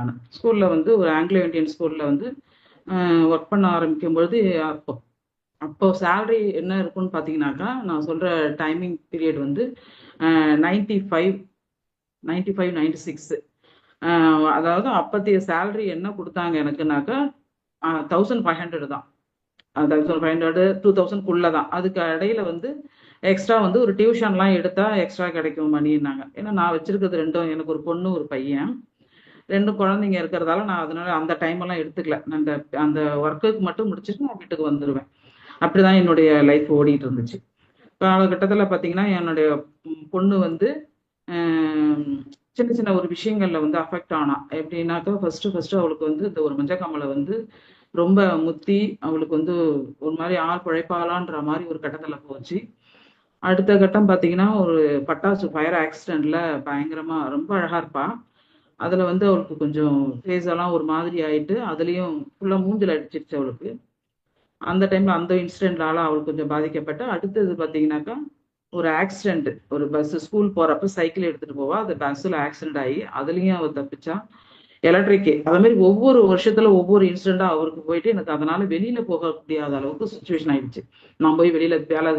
நான். ஸ்கூலில் வந்து ஒரு ஆங்கிலோ இந்தியன் ஸ்கூலில் வந்து ஒர்க் பண்ண ஆரம்பிக்கும் பொழுது அப்போ அப்போ சேலரி என்ன இருக்குன்னு பார்த்தீங்கன்னாக்கா, நான் சொல்கிற டைமிங் பீரியட் வந்து 95 95 96. அதாவது அப்பத்திய சேலரி என்ன கொடுத்தாங்க எனக்குனாக்கா 1500 தான். 1500 2000 தான். அதுக்கு இடையில வந்து எக்ஸ்ட்ரா வந்து ஒரு டியூஷன்லாம் எடுத்தா எக்ஸ்ட்ரா கிடைக்கும் மணின்னாங்க. ஏன்னா நான் வச்சிருக்கிறது ரெண்டும், எனக்கு ஒரு பொண்ணு ஒரு பையன், ரெண்டு குழந்தைங்க இருக்கிறதால நான் அதனால அந்த டைம் எல்லாம் எடுத்துக்கல. அந்த அந்த ஒர்க்குக்கு மட்டும் முடிச்சுட்டு நான் வீட்டுக்கு வந்துடுவேன். அப்படிதான் என்னுடைய லைஃப் ஓடிட்டு இருந்துச்சு. காலகட்டத்தில் பார்த்தீங்கன்னா என்னுடைய பொண்ணு வந்து சின்ன சின்ன ஒரு விஷயங்கள்ல வந்து அஃபெக்ட் ஆனா. எப்படின்னாக்கா ஃபர்ஸ்ட் அவளுக்கு வந்து இந்த ஒரு மஞ்சக்காமலை வந்து ரொம்ப முத்தி அவளுக்கு வந்து ஒரு மாதிரி ஆள் பிழைப்பாளான்ற மாதிரி ஒரு கட்டத்துல போச்சு. அடுத்த கட்டம் பார்த்தீங்கன்னா ஒரு பட்டாசு ஃபயர் ஆக்சிடென்ட்ல பயங்கரமா ரொம்ப அழகா இருப்பா. அதுல வந்து அவளுக்கு கொஞ்சம் ஃபேஸ் எல்லாம் ஒரு மாதிரி ஆயிட்டு அதுலயும் ஃபுல்லா மூஞ்சில அடிச்சிருச்சு அவளுக்கு. அந்த டைம்ல அந்த இன்சிடென்ட்லால அவளுக்கு கொஞ்சம் பாதிக்கப்பட்டு, அடுத்தது பார்த்தீங்கன்னாக்கா ஒரு ஆக்சிடென்ட், ஒரு பஸ் ஸ்கூல் போறப்ப சைக்கிள் எடுத்துட்டு போவா, அது பஸ்ஸில் ஆக்சிடென்ட் ஆகி அதுலயும் அவ தப்பிச்சா. எலக்ட்ரிக் அது மாதிரி ஒவ்வொரு வருஷத்துல ஒவ்வொரு இன்சிடென்டா அவருக்கு போயிட்டு எனக்கு அதனால வெளியில போக முடியாத அளவுக்கு சுச்சுவேஷன் ஆயிடுச்சு. நான் போய் வெளியில வேலை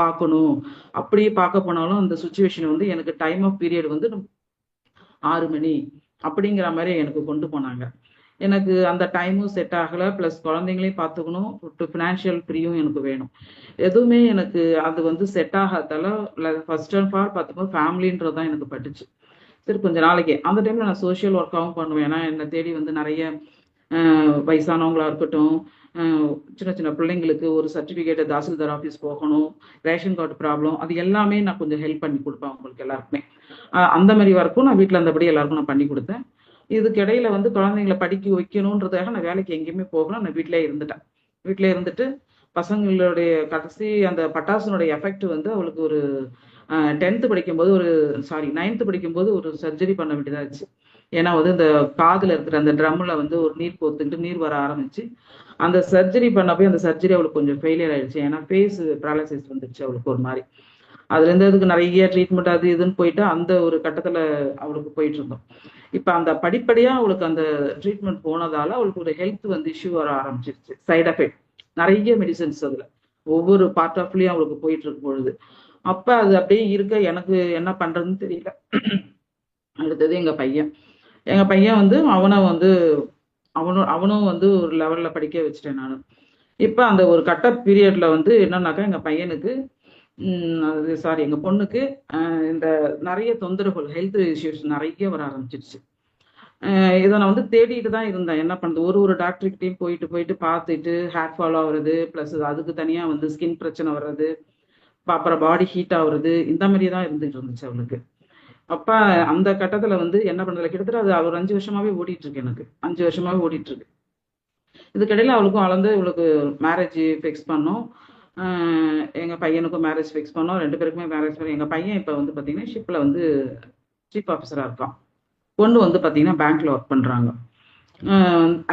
பார்க்கணும், அப்படியே பார்க்க போனாலும் அந்த சுச்சுவேஷன் வந்து எனக்கு டைம் ஆஃப் பீரியட் வந்து 6 மணி அப்படிங்கிற மாதிரி எனக்கு கொண்டு போனாங்க. எனக்கு அந்த டைமும் செட் ஆகலை, ப்ளஸ் குழந்தைங்களையும் பார்த்துக்கணும், ஃபினான்ஷியல் ஃப்ரீயும் எனக்கு வேணும். எதுவுமே எனக்கு அது வந்து செட் ஆகாதால ஃபர்ஸ்ட் அண்ட் ஃபார் பார்த்துக்கோ ஃபேமிலின்றது தான் எனக்கு பட்டுச்சு. சரி கொஞ்ச நாளைக்கு அந்த டைமில் நான் சோஷியல் ஒர்க்காகவும் பண்ணுவேன். ஏன்னா என்னை தேடி வந்து நிறைய வயசானவங்களா இருக்கட்டும், சின்ன சின்ன பிள்ளைங்களுக்கு ஒரு சர்டிஃபிகேட் தாசில்தார் ஆஃபீஸ் போகணும், ரேஷன் கார்டு ப்ராப்ளம், அது எல்லாமே நான் கொஞ்சம் ஹெல்ப் பண்ணி கொடுப்பேன் அவங்களுக்கு எல்லாருக்குமே. அந்த மாதிரி ஒர்க்கும் நான் வீட்டில் இருந்தபடி எல்லாருக்கும் நான் பண்ணி கொடுத்தேன். இதுக்கு இடையில வந்து குழந்தைங்களை படிக்க வைக்கணுன்றதுக்காக நான் வேலைக்கு எங்கேயுமே போகல, நான் வீட்டிலே இருந்துட்டேன். வீட்டிலே இருந்துட்டு பசங்களுடைய கடைசி அந்த பட்டாசுனுடைய எஃபெக்ட் வந்து அவளுக்கு ஒரு 10th படிக்கும்போது ஒரு சாரி 9th படிக்கும்போது ஒரு சர்ஜரி பண்ண வேண்டியதாச்சு. ஏன்னா வந்து இந்த காதுல இருக்கிற அந்த ட்ரம்ல வந்து ஒரு நீர் கோத்துக்கிட்டு நீர் வர ஆரம்பிச்சு அந்த சர்ஜரி பண்ண போய் அந்த சர்ஜரி அவளுக்கு கொஞ்சம் ஃபெயிலியர் ஆயிடுச்சு. ஏன்னா ஃபேஸ் பேரலைசிஸ் வந்துருச்சு அவளுக்கு ஒரு மாதிரி. அதுல இருந்து அதுக்கு நிறைய ட்ரீட்மெண்ட் அது இதுன்னு போயிட்டு அந்த ஒரு கட்டத்துல அவளுக்கு போயிட்டு இருந்தோம். இப்ப அந்த படிப்படியா அவளுக்கு அந்த ட்ரீட்மெண்ட் போனதால அவளுக்கு ஒரு ஹெல்த் வந்து இஷ்யூ வர ஆரம்பிச்சிருச்சு. சைட் எஃபெக்ட் நிறைய மெடிசன்ஸ் அதுல ஒவ்வொரு பார்ட் ஆஃப்லயும் அவளுக்கு போயிட்டு இருக்கும் பொழுது அப்ப அது அப்படியே இருக்க எனக்கு என்ன பண்றதுன்னு தெரியல. அடுத்தது எங்க பையன் வந்து அவனை வந்து அவனும் வந்து ஒரு லெவல்ல படிக்க வச்சுட்டேன் நான். இப்ப அந்த ஒரு கட்ட பீரியட்ல வந்து என்னன்னாக்கா எங்க பையனுக்கு அது சாரி எங்க பொண்ணுக்கு இந்த நிறைய தொந்தரவுகள் ஹெல்த் இஷ்யூஸ் நிறைய வர ஆரம்பிச்சிருச்சு. இதை நான் வந்து தேடிட்டு தான் இருந்தேன். என்ன பண்ணுறது, ஒரு ஒரு டாக்டர்கிட்டையும் போயிட்டு போயிட்டு பார்த்துட்டு ஹேர் ஃபால் ஆகுறது, ப்ளஸ் அதுக்கு தனியாக வந்து ஸ்கின் பிரச்சனை வர்றது, அப்புறம் பாடி ஹீட் ஆகுறது, இந்த மாதிரி தான் இருந்துகிட்டு இருந்துச்சு அவளுக்கு. அப்ப அந்த கட்டத்துல வந்து என்ன பண்றது, கிட்டத்தட்ட அது ஒரு 5 வருஷமாவே ஓடிட்டு இருக்கு. எனக்கு 5 வருஷமாவே ஓடிட்டு இருக்கு. இதுக்கிடையில அவளுக்கும் வளர்ந்து இவளுக்கு மேரேஜ் ஃபிக்ஸ் பண்ணோம். எங்க பையனுக்கும் மேரேஜ் ஃபிக்ஸ் பண்ணோம். 2 பேருக்குமே மேரேஜ் பண்ணி எங்க பையன் இப்ப வந்து பாத்தீங்கன்னா ஷிப்ல வந்து சீஃப் ஆஃபீஸரா இருக்கான். பொண்ணு வந்து பாத்தீங்கன்னா பேங்க்ல ஒர்க் பண்றாங்க.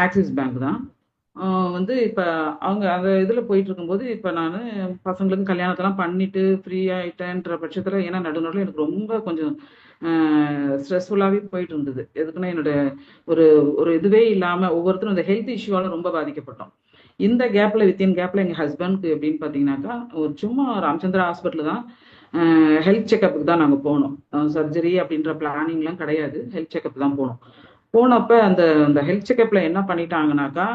ஆக்சிஸ் பேங்க் தான். வந்து இப்ப அவங்க அந்த இதுல போயிட்டு இருக்கும்போது இப்ப நான் பசங்களுக்கு கல்யாணத்தெல்லாம் பண்ணிட்டு ஃப்ரீ ஆயிட்டேன்ற பட்சத்துல, ஏன்னா நடுநடுல எனக்கு ரொம்ப கொஞ்சம் ஸ்ட்ரெஸ்ஃபுல்லாவே போயிட்டு இருந்தது. எதுக்குன்னா என்னோட ஒரு ஒரு இதுவே இல்லாம ஒவ்வொருத்தரும் இந்த ஹெல்த் இஷ்யூவால ரொம்ப பாதிக்கப்பட்டோம். இந்த கேப்ல வித்தின் கேப்ல எங்க ஹஸ்பண்ட்க்கு எப்படின்னு பாத்தீங்கன்னாக்கா ஒரு சும்மா ராமச்சந்திரா ஹாஸ்பிட்டல் தான், ஹெல்த் செக்அப்புக்கு தான் நாங்க போனோம். சர்ஜரி அப்படின்ற பிளானிங்லாம் கிடையாது, ஹெல்த் செக்அப் தான் போனோம். போனப்ப அந்த அந்த ஹெல்த் செக்அப்ல என்ன பண்ணிட்டாங்கனாக்கா,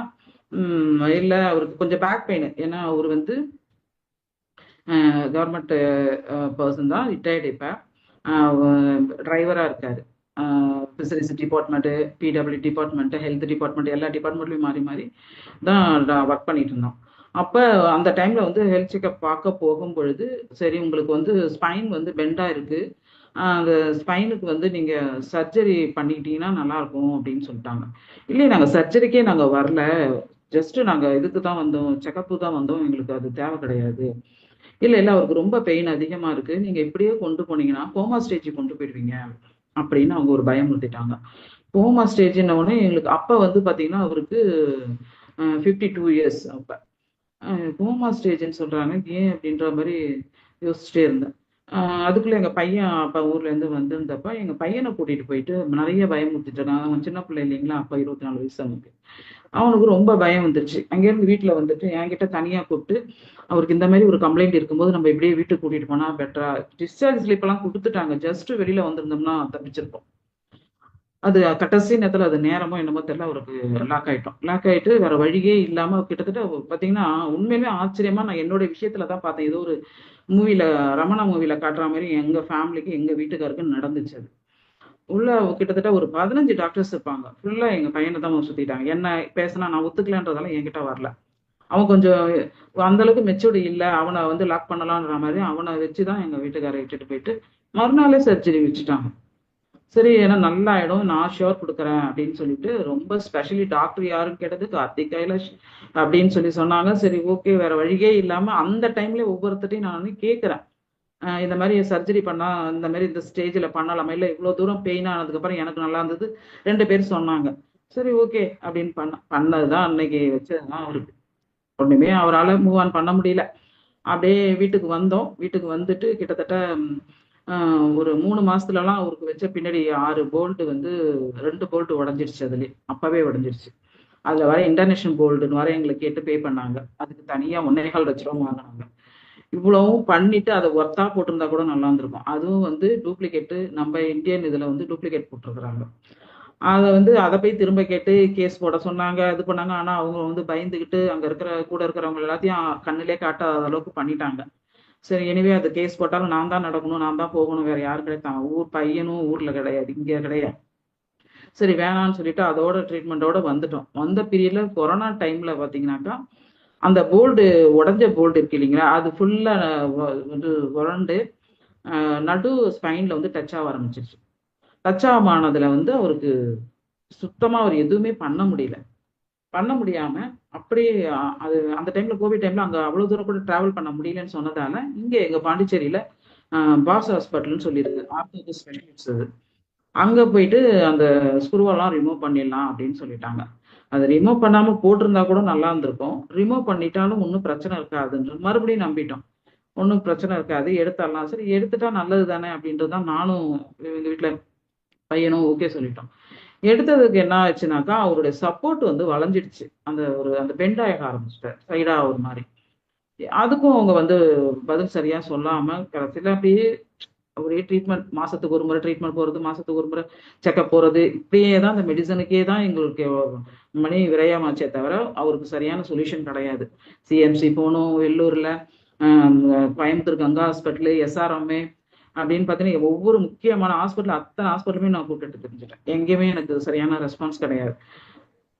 இல்ல அவருக்கு கொஞ்சம் பேக் பெயின். ஏன்னா அவர் வந்து கவர்மெண்ட் பர்சன் தான், ரிட்டையர்டு இப்ப. டிரைவரா இருக்காரு. Fisheries department, PW department, health department, எல்லா டிபார்ட்மெண்ட்லயும் மாறி மாறி தான் ஒர்க் பண்ணிட்டு இருந்தோம். அப்ப அந்த டைம்ல வந்து ஹெல்த் செக்அப் பார்க்க போகும் பொழுது, சரி உங்களுக்கு வந்து ஸ்பைன் வந்து பெண்டா இருக்கு, அந்த ஸ்பைனுக்கு வந்து நீங்க சர்ஜரி பண்ணிக்கிட்டீங்கன்னா நல்லா இருக்கும் அப்படின்னு சொல்லிட்டாங்க. இல்லையே நாங்க சர்ஜரிக்கே நாங்க வரல, ஜஸ்ட் நாங்க இதுக்கு தான் வந்தோம், செக்கப்பு தான் வந்தோம், எங்களுக்கு அது தேவை கிடையாது. இல்ல இல்ல அவருக்கு ரொம்ப பெயின் அதிகமா இருக்கு, நீங்க இப்படியே கொண்டு போனீங்கன்னா கோமா ஸ்டேஜ் கொண்டு போயிடுவீங்க அப்படின்னு அவங்க ஒரு பயமுறுத்திட்டாங்க. கோமா ஸ்டேஜ்ன உடனே எங்களுக்கு அப்ப வந்து பாத்தீங்கன்னா அவருக்கு 52 இயர்ஸ். அப்ப கோமா ஸ்டேஜ்ன்னு சொல்றாங்க ஏன் அப்படின்ற மாதிரி யோசிச்சுட்டே இருந்தேன். அதுக்குள்ள எங்க பையன் அப்ப ஊர்ல இருந்து வந்திருந்தப்ப, எங்க பையன கூட்டிட்டு போயிட்டு நெறைய பயமுறுத்திட்டு இருக்காங்க. அவன் சின்ன பிள்ளை இல்லைங்களா? அப்ப 24 வயசு அவனுக்கு. அவனுக்கு ரொம்ப பயம் வந்துருச்சு. அங்கேருந்து வீட்ல வந்துட்டு என்கிட்ட தனியா கூப்ட்டு, அவருக்கு இந்த மாரி ஒரு கம்ப்ளைண்ட் இருக்கும்போது, நம்ம இப்படியே வீட்டுக்கு கூட்டிட்டு போனா பெட்டரா டிஸ்சார்ஜ் ஸ்லிப்லாம் குடுத்துட்டாங்க. ஜஸ்ட் வெளில வந்திருந்தோம்னா தப்பிச்சிருப்போம். அது கடைசி நேரத்துல அது நேரமோ என்னமோ தெரியல அவருக்கு லாக் ஆயிட்டோம். லாக் ஆயிட்டு வேற வழியே இல்லாம கிட்டத்தட்ட பார்த்தீங்கன்னா, உண்மையிலுமே ஆச்சரியமா நான் என்னுடைய விஷயத்துல தான் பார்த்தேன். ஏதோ ஒரு மூவில ரமணா மூவில காட்டுற மாரி எங்க ஃபேமிலிக்கு, எங்க வீட்டுக்காருக்கு நடந்துச்சு அது. உள்ள கிட்டத்தட்ட ஒரு 15 டாக்டர்ஸ் இருப்பாங்க. ஃபுல்லா எங்க பையன தான் சுத்திட்டாங்க. என்ன பேசுனா நான் ஒத்துக்கலன்றதால என்கிட்ட வரல. அவன் கொஞ்சம் அந்த அளவுக்கு மெச்சூர்ட் இல்ல. அவன வந்து லாக் பண்ணலான்ற மாரி அவன வச்சு தான் எங்க வீட்டுக்காரர இட்டுட்டு போயிட்டு, மறுநாளே சர்ஜரி வச்சுட்டாங்க. சரி ஏன்னா நல்லாயிடும். நான் ஷூர் குடுக்குறேன் அப்படின்னு சொல்லிட்டு, ரொம்ப ஸ்பெஷலி டாக்டர் யாருன்னு கேட்டதுக்கு கார்த்திக் கைலாஷ் அப்படின்னு சொன்னாங்க. சரி ஓகே வேற வழியே இல்லாம அந்த டைம்ல ஒவ்வொருத்தர்ட்டயும் நான் வந்து கேட்கிறேன். இந்த மாரி சர்ஜரி பண்ணா, இந்த மாரி இந்த ஸ்டேஜ்ல பண்ணலாமா? இல்ல இவ்ளோ தூரம் பெயின் ஆனதுக்கப்புறம் எனக்கு நல்லா இருந்தது. 2 பேர் சொன்னாங்க. சரி ஓகே அப்படின்னு பண்ணது தான் அன்னைக்கு வச்சது தான் அவருக்கு. ஒண்ணுமே அவரால மூவ் ஆன் பண்ண முடியல. அப்படியே வீட்டுக்கு வந்தோம். வீட்டுக்கு வந்துட்டு கிட்டத்தட்ட அ ஒரு 3 மாசத்துலலாம் அவருக்கு வச்ச பின்னாடி 6 போல்ட் வந்து 2 போல்ட் உடைஞ்சிருச்சு அதுலயே. அப்பவே உடைஞ்சிருச்சு. அதுல வேற இன்டர்நேஷனல் போல்ட்ன்னு வேற எங்கள கேட்டு பே பண்ணாங்க. அதுக்கு தனியா 1,25,00,000 வாங்குனாங்க. இவ்வளவும் பண்ணிட்டு அத ஒர்த்தா போட்டிருந்தா கூட நல்லா இருந்திருக்கும். அதுவும் வந்து டூப்ளிகேட் நம்ம இந்தியன் இதுல வந்து டூப்ளிகேட் போட்டிருக்கிறாங்க. அத வந்து அத போய் திரும்ப கேட்டு கேஸ் போட சொன்னாங்க. இது பண்ணாங்க. ஆனா அவங்க வந்து பயந்துகிட்டு அங்க இருக்கிற கூட இருக்கிறவங்க எல்லாத்தையும் கண்ணுலயே காட்டாத அளவுக்கு பண்ணிட்டாங்க. சரி எனிவே அது கேஸ் போட்டாலும் நான் தான் நடக்கணும். நான் தான் போகணும். வேற யாரும் கிடையாது. ஊர் பையனும் ஊர்ல கிடையாது. இங்க கிடையாது. சரி வேணான்னு சொல்லிட்டு அதோட ட்ரீட்மெண்டோட வந்துட்டோம். வந்த பீரியட்ல கொரோனா டைம்ல பார்த்தீங்கன்னாக்கா, அந்த போல்டு உடைஞ்ச போல்ட் இருக்கு இல்லைங்களா? அது ஃபுல்லா வந்து உரண்டு நடு ஸ்பைன்ல வந்து டச் ஆக ஆரம்பிச்சுருச்சு. டச் ஆனதுல வந்து அவருக்கு சுத்தமா அவர் எதுவுமே பண்ண முடியல. பண்ண முடியாம அப்படியே அது அந்த டைம்ல கோவிட் டைம்ல அங்க அவ்வளவு தூரம் கூட டிராவல் பண்ண முடியலன்னு சொன்னதால, இங்க எங்க பாண்டிச்சேரியில அ பாஸ் ஹாஸ்பிட்டல்ன்னு சொல்லியிருக்கு. ஆர்த்தோ ஸ்பெஷலிஸ்ட் அது. அங்க போயிட்டு அந்த ஸ்க்ரூவெல்லாம் ரிமூவ் பண்ணிடலாம் அப்படின்னு சொல்லிட்டாங்க. அத ரிமூவ் பண்ணாம போட்டிருந்தா கூட நல்லா இருந்திருக்கும். ரிமூவ் பண்ணிட்டாலும் ஒண்ணும் பிரச்சனை இருக்காதுன்னு மறுபடியும் நம்பிட்டோம். ஒண்ணும் பிரச்சனை இருக்காது. எடுத்தரலாம். சரி எடுத்துட்டா நல்லது தானே அப்படின்றது தான் நானும் எங்க வீட்ல பையனும் ஓகே சொல்லிட்டோம். எடுத்ததுக்கு என்ன ஆச்சுனாக்கா, அவருடைய சப்போர்ட் வந்து வளைஞ்சிடுச்சு. அந்த பெண்ட் ஆக ஆரம்பிச்சுட்டாரு. சைடா ஒரு மாரி. அதுக்கும் அவங்க வந்து பதில் சரியா சொல்லாம, கடைசில அப்படியே ஒரே ட்ரீட்மெண்ட் மாசத்துக்கு ஒரு முறை ட்ரீட்மெண்ட் போறது, மாசத்துக்கு ஒரு முறை செக்கப் போறது. இப்படியே தான் அந்த மெடிசனுக்கே தான் எங்களுக்கு மணி விரயமாச்சே தவிர, அவருக்கு சரியான சொல்யூஷன் கிடையாது. சிஎம்சி போனோம், வெள்ளூர்ல, அ கோயம்புத்தூர் கங்கா ஹாஸ்பிட்டலு, எஸ்ஆர்எம்ஏ அப்படின்னு பார்த்தீங்கன்னா, ஒவ்வொரு முக்கியமான ஹாஸ்பிட்டல் அத்தன ஹாஸ்பிட்டலுமே நான் கூப்பிட்டுட்டு திரிஞ்சுட்டேன். எங்கேயுமே எனக்கு சரியான ரெஸ்பான்ஸ் கிடையாது.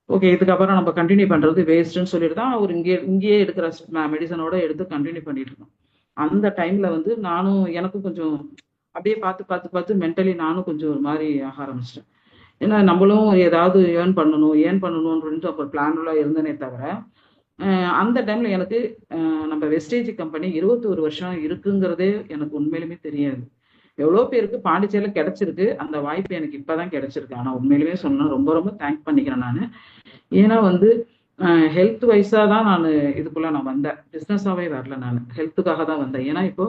ஓகே. இதுக்கப்புறம் நம்ம கன்டின்யூ பண்றது வேஸ்ட்டுன்னு சொல்லிட்டு தான் அவரு இங்கேயே எடுக்கிற மெடிசனோட எடுத்து கன்டின்யூ பண்ணிட்டு இருக்கோம். அந்த டைம்ல வந்து நானும் எனக்கும் கொஞ்சம் அப்படியே பார்த்து, பார்த்து, பார்த்து மென்டலி நானும் கொஞ்சம் ஒரு மாரி ஆக ஆரம்பிச்சுட்டேன். ஏன்னா நம்மளும் ஏதாவது ஏர்ன் பண்ணணும்ன்ட்டு அப்ப பிளான்ல இருந்தேனே தவிர, அ அந்த டைம்ல எனக்கு நம்ம வெஸ்டேஜ் கம்பெனி 21 வருஷம் இருக்குங்கிறதே எனக்கு உண்மையிலுமே தெரியாது. எவ்வளோ பேருக்கு பாண்டிச்சேரியில கிடைச்சிருக்கு. அந்த வாய்ப்பு எனக்கு இப்ப தான் கிடைச்சிருக்கு. ஆனா உண்மையிலுமே சொல்லணும்னா ரொம்ப ரொம்ப தேங்க் பண்ணிக்கிறேன் நானு. ஏன்னா வந்து ஹெல்த் வைஸா தான் இதுக்குள்ள நான் வந்தேன். பிசினஸாவே வரல நானு. ஹெல்த்துக்காக தான் வந்தேன். ஏன்னா இப்போ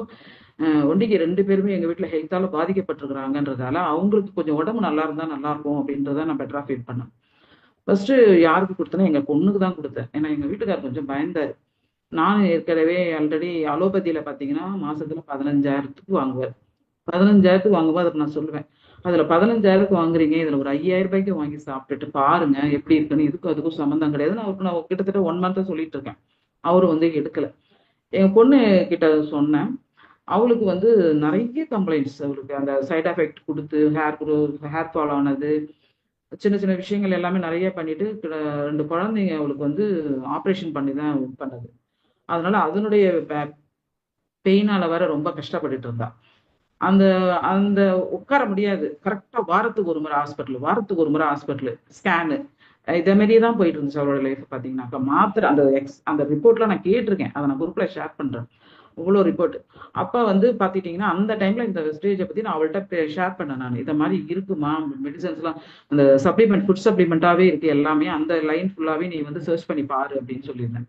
ஒண்டிக்கு 2 பேருமே எங்க வீட்ல ஹெல்த்தால பாதிக்கப்பட்டுருக்காங்கன்றதால, அவங்களுக்கு கொஞ்சம் உடம்பு நல்லா இருந்தா நல்லாருக்கும் அப்படின்றத நான் பெட்டரா ஃபீல் பண்ணேன். ஃபர்ஸ்ட்டு யாருக்கு குடுத்தேன்னா, எங்க பொண்ணுக்கு தான் குடுத்தேன். ஏன்னா எங்க வீட்டுக்காரர் கொஞ்சம் பயந்தாரு. நானும் ஏற்கனவே ஆல்ரெடி அலோபதியில பார்த்தீங்கன்னா, மாசத்துல 15,000க்கு வாங்குவாரு. 15,000க்கு வாங்கும்போது அதுக்கு நான் சொல்லுவேன். அதுல 15,000க்கு வாங்குறீங்க. இதுல ஒரு ரூ. 5,000க்கு வாங்கி சாப்பிட்டுட்டு பாருங்க. எப்படி இருக்குன்னு. இதுக்கும் அதுக்கும் சம்மந்தம் கிடையாதுன்னு அவருக்கு நான் கிட்டத்தட்ட 1 மந்த்தா சொல்லிட்டு இருக்கேன். அவரும் வந்து எடுக்கல. என் பொண்ணு கிட்ட சொன்னேன். அவளுக்கு வந்து நெறைய கம்ப்ளைண்ட்ஸ் அவளுக்கு. அந்த சைட் எஃபெக்ட் குடுத்து, ஹேர் ஃபால் ஆனது, சின்ன சின்ன விஷயங்கள் எல்லாமே நெறைய பண்ணிட்டு, 2 குழந்தைங்க அவளுக்கு வந்து ஆப்ரேஷன் பண்ணி தான் இது பண்ணது. அதனால அதனுடைய பெயினால வேற ரொம்ப கஷ்டப்பட்டுட்டு இருந்தா. அந்த அந்த உட்கார முடியாது. கரெக்ட்டா வாரத்துக்கு ஒரு முறை ஹாஸ்பிட்டல், வாரத்துக்கு ஒரு முறை ஹாஸ்பிட்டலு, ஸ்கேனு. இத மாரியே தான் போயிட்டு இருந்துச்சு அவளோட லைஃப் பார்த்தீங்கன்னாக்கா. மாத்திரை அந்த ரிப்போர்ட்லாம் நான் கேட்டுருக்கேன். அத நான் குரூப்ல ஷேர் பண்றேன். இவ்ளோ ரிப்போர்ட். அப்ப வந்து பார்த்துட்டீங்கன்னா, அந்த டைம்ல இந்த வெஸ்டேஜ பத்தி நான் அவள்ட்ட ஷேர் பண்ணேன் நானு. இத மாரி இருக்குமா, மெடிசின்ஸ்லாம் அந்த ஃபுட் சப்ளிமெண்ட்டாவே இருக்கு எல்லாமே. அந்த லைன் ஃபுல்லாவே நீ வந்து சர்ச் பண்ணி பாரு அப்படின்னு சொல்லியிருந்தேன்.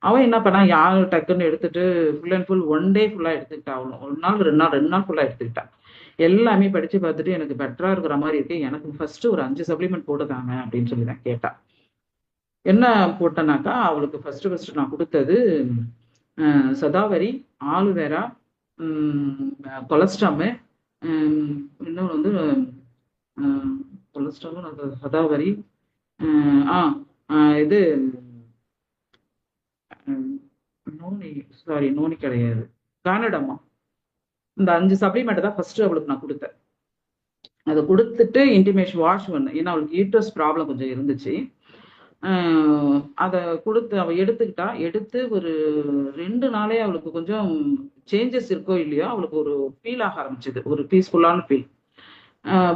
அவன் என்ன பண்ணா யாரும் டக்குன்னு எடுத்துட்டு full and full one day ஃபுல்லா எடுத்துக்கிட்டா. அவளும் 1 நாள் 2 நாள் 2 நாள் ஃபுல்லா எடுத்துக்கிட்டா. எல்லாமே படிச்சு பார்த்துட்டு எனக்கு பெட்டரா இருக்கிற மாதிரி இருக்கு, எனக்கு ஃபர்ஸ்ட் ஒரு 5 சப்ளிமெண்ட் போட்டுதாங்க அப்படின்னு சொல்லி தான் கேட்டா. என்ன போட்டேனாக்கா அவளுக்கு ஃபர்ஸ்ட் நான் கொடுத்தது சதாவரி, ஆலுவேரா, கொலஸ்ட்ராமு, இன்னொன்று வந்து கொலஸ்ட்ராமு, சதாவரி, இது நோனி, சாரி நோனி கிடையாது, கானடம்மா. இந்த 5 சப்ளிமெண்ட் தான் ஃபர்ஸ்ட் அவளுக்கு நான் கொடுத்தேன். அதை கொடுத்துட்டு இன்டிமேஷன் வாஷ் பண்ணேன், ஏன்னா அவளுக்கு யூட்ரஸ் ப்ராப்ளம் கொஞ்சம் இருந்துச்சு. அதை கொடுத்து அவள் எடுத்துக்கிட்டா. எடுத்து ஒரு 2 நாளே அவளுக்கு கொஞ்சம் சேஞ்சஸ் இருக்கோ இல்லையோ அவளுக்கு ஒரு ஃபீல் ஆக ஆரம்பிச்சது, ஒரு பீஸ்ஃபுல்லான ஃபீல்.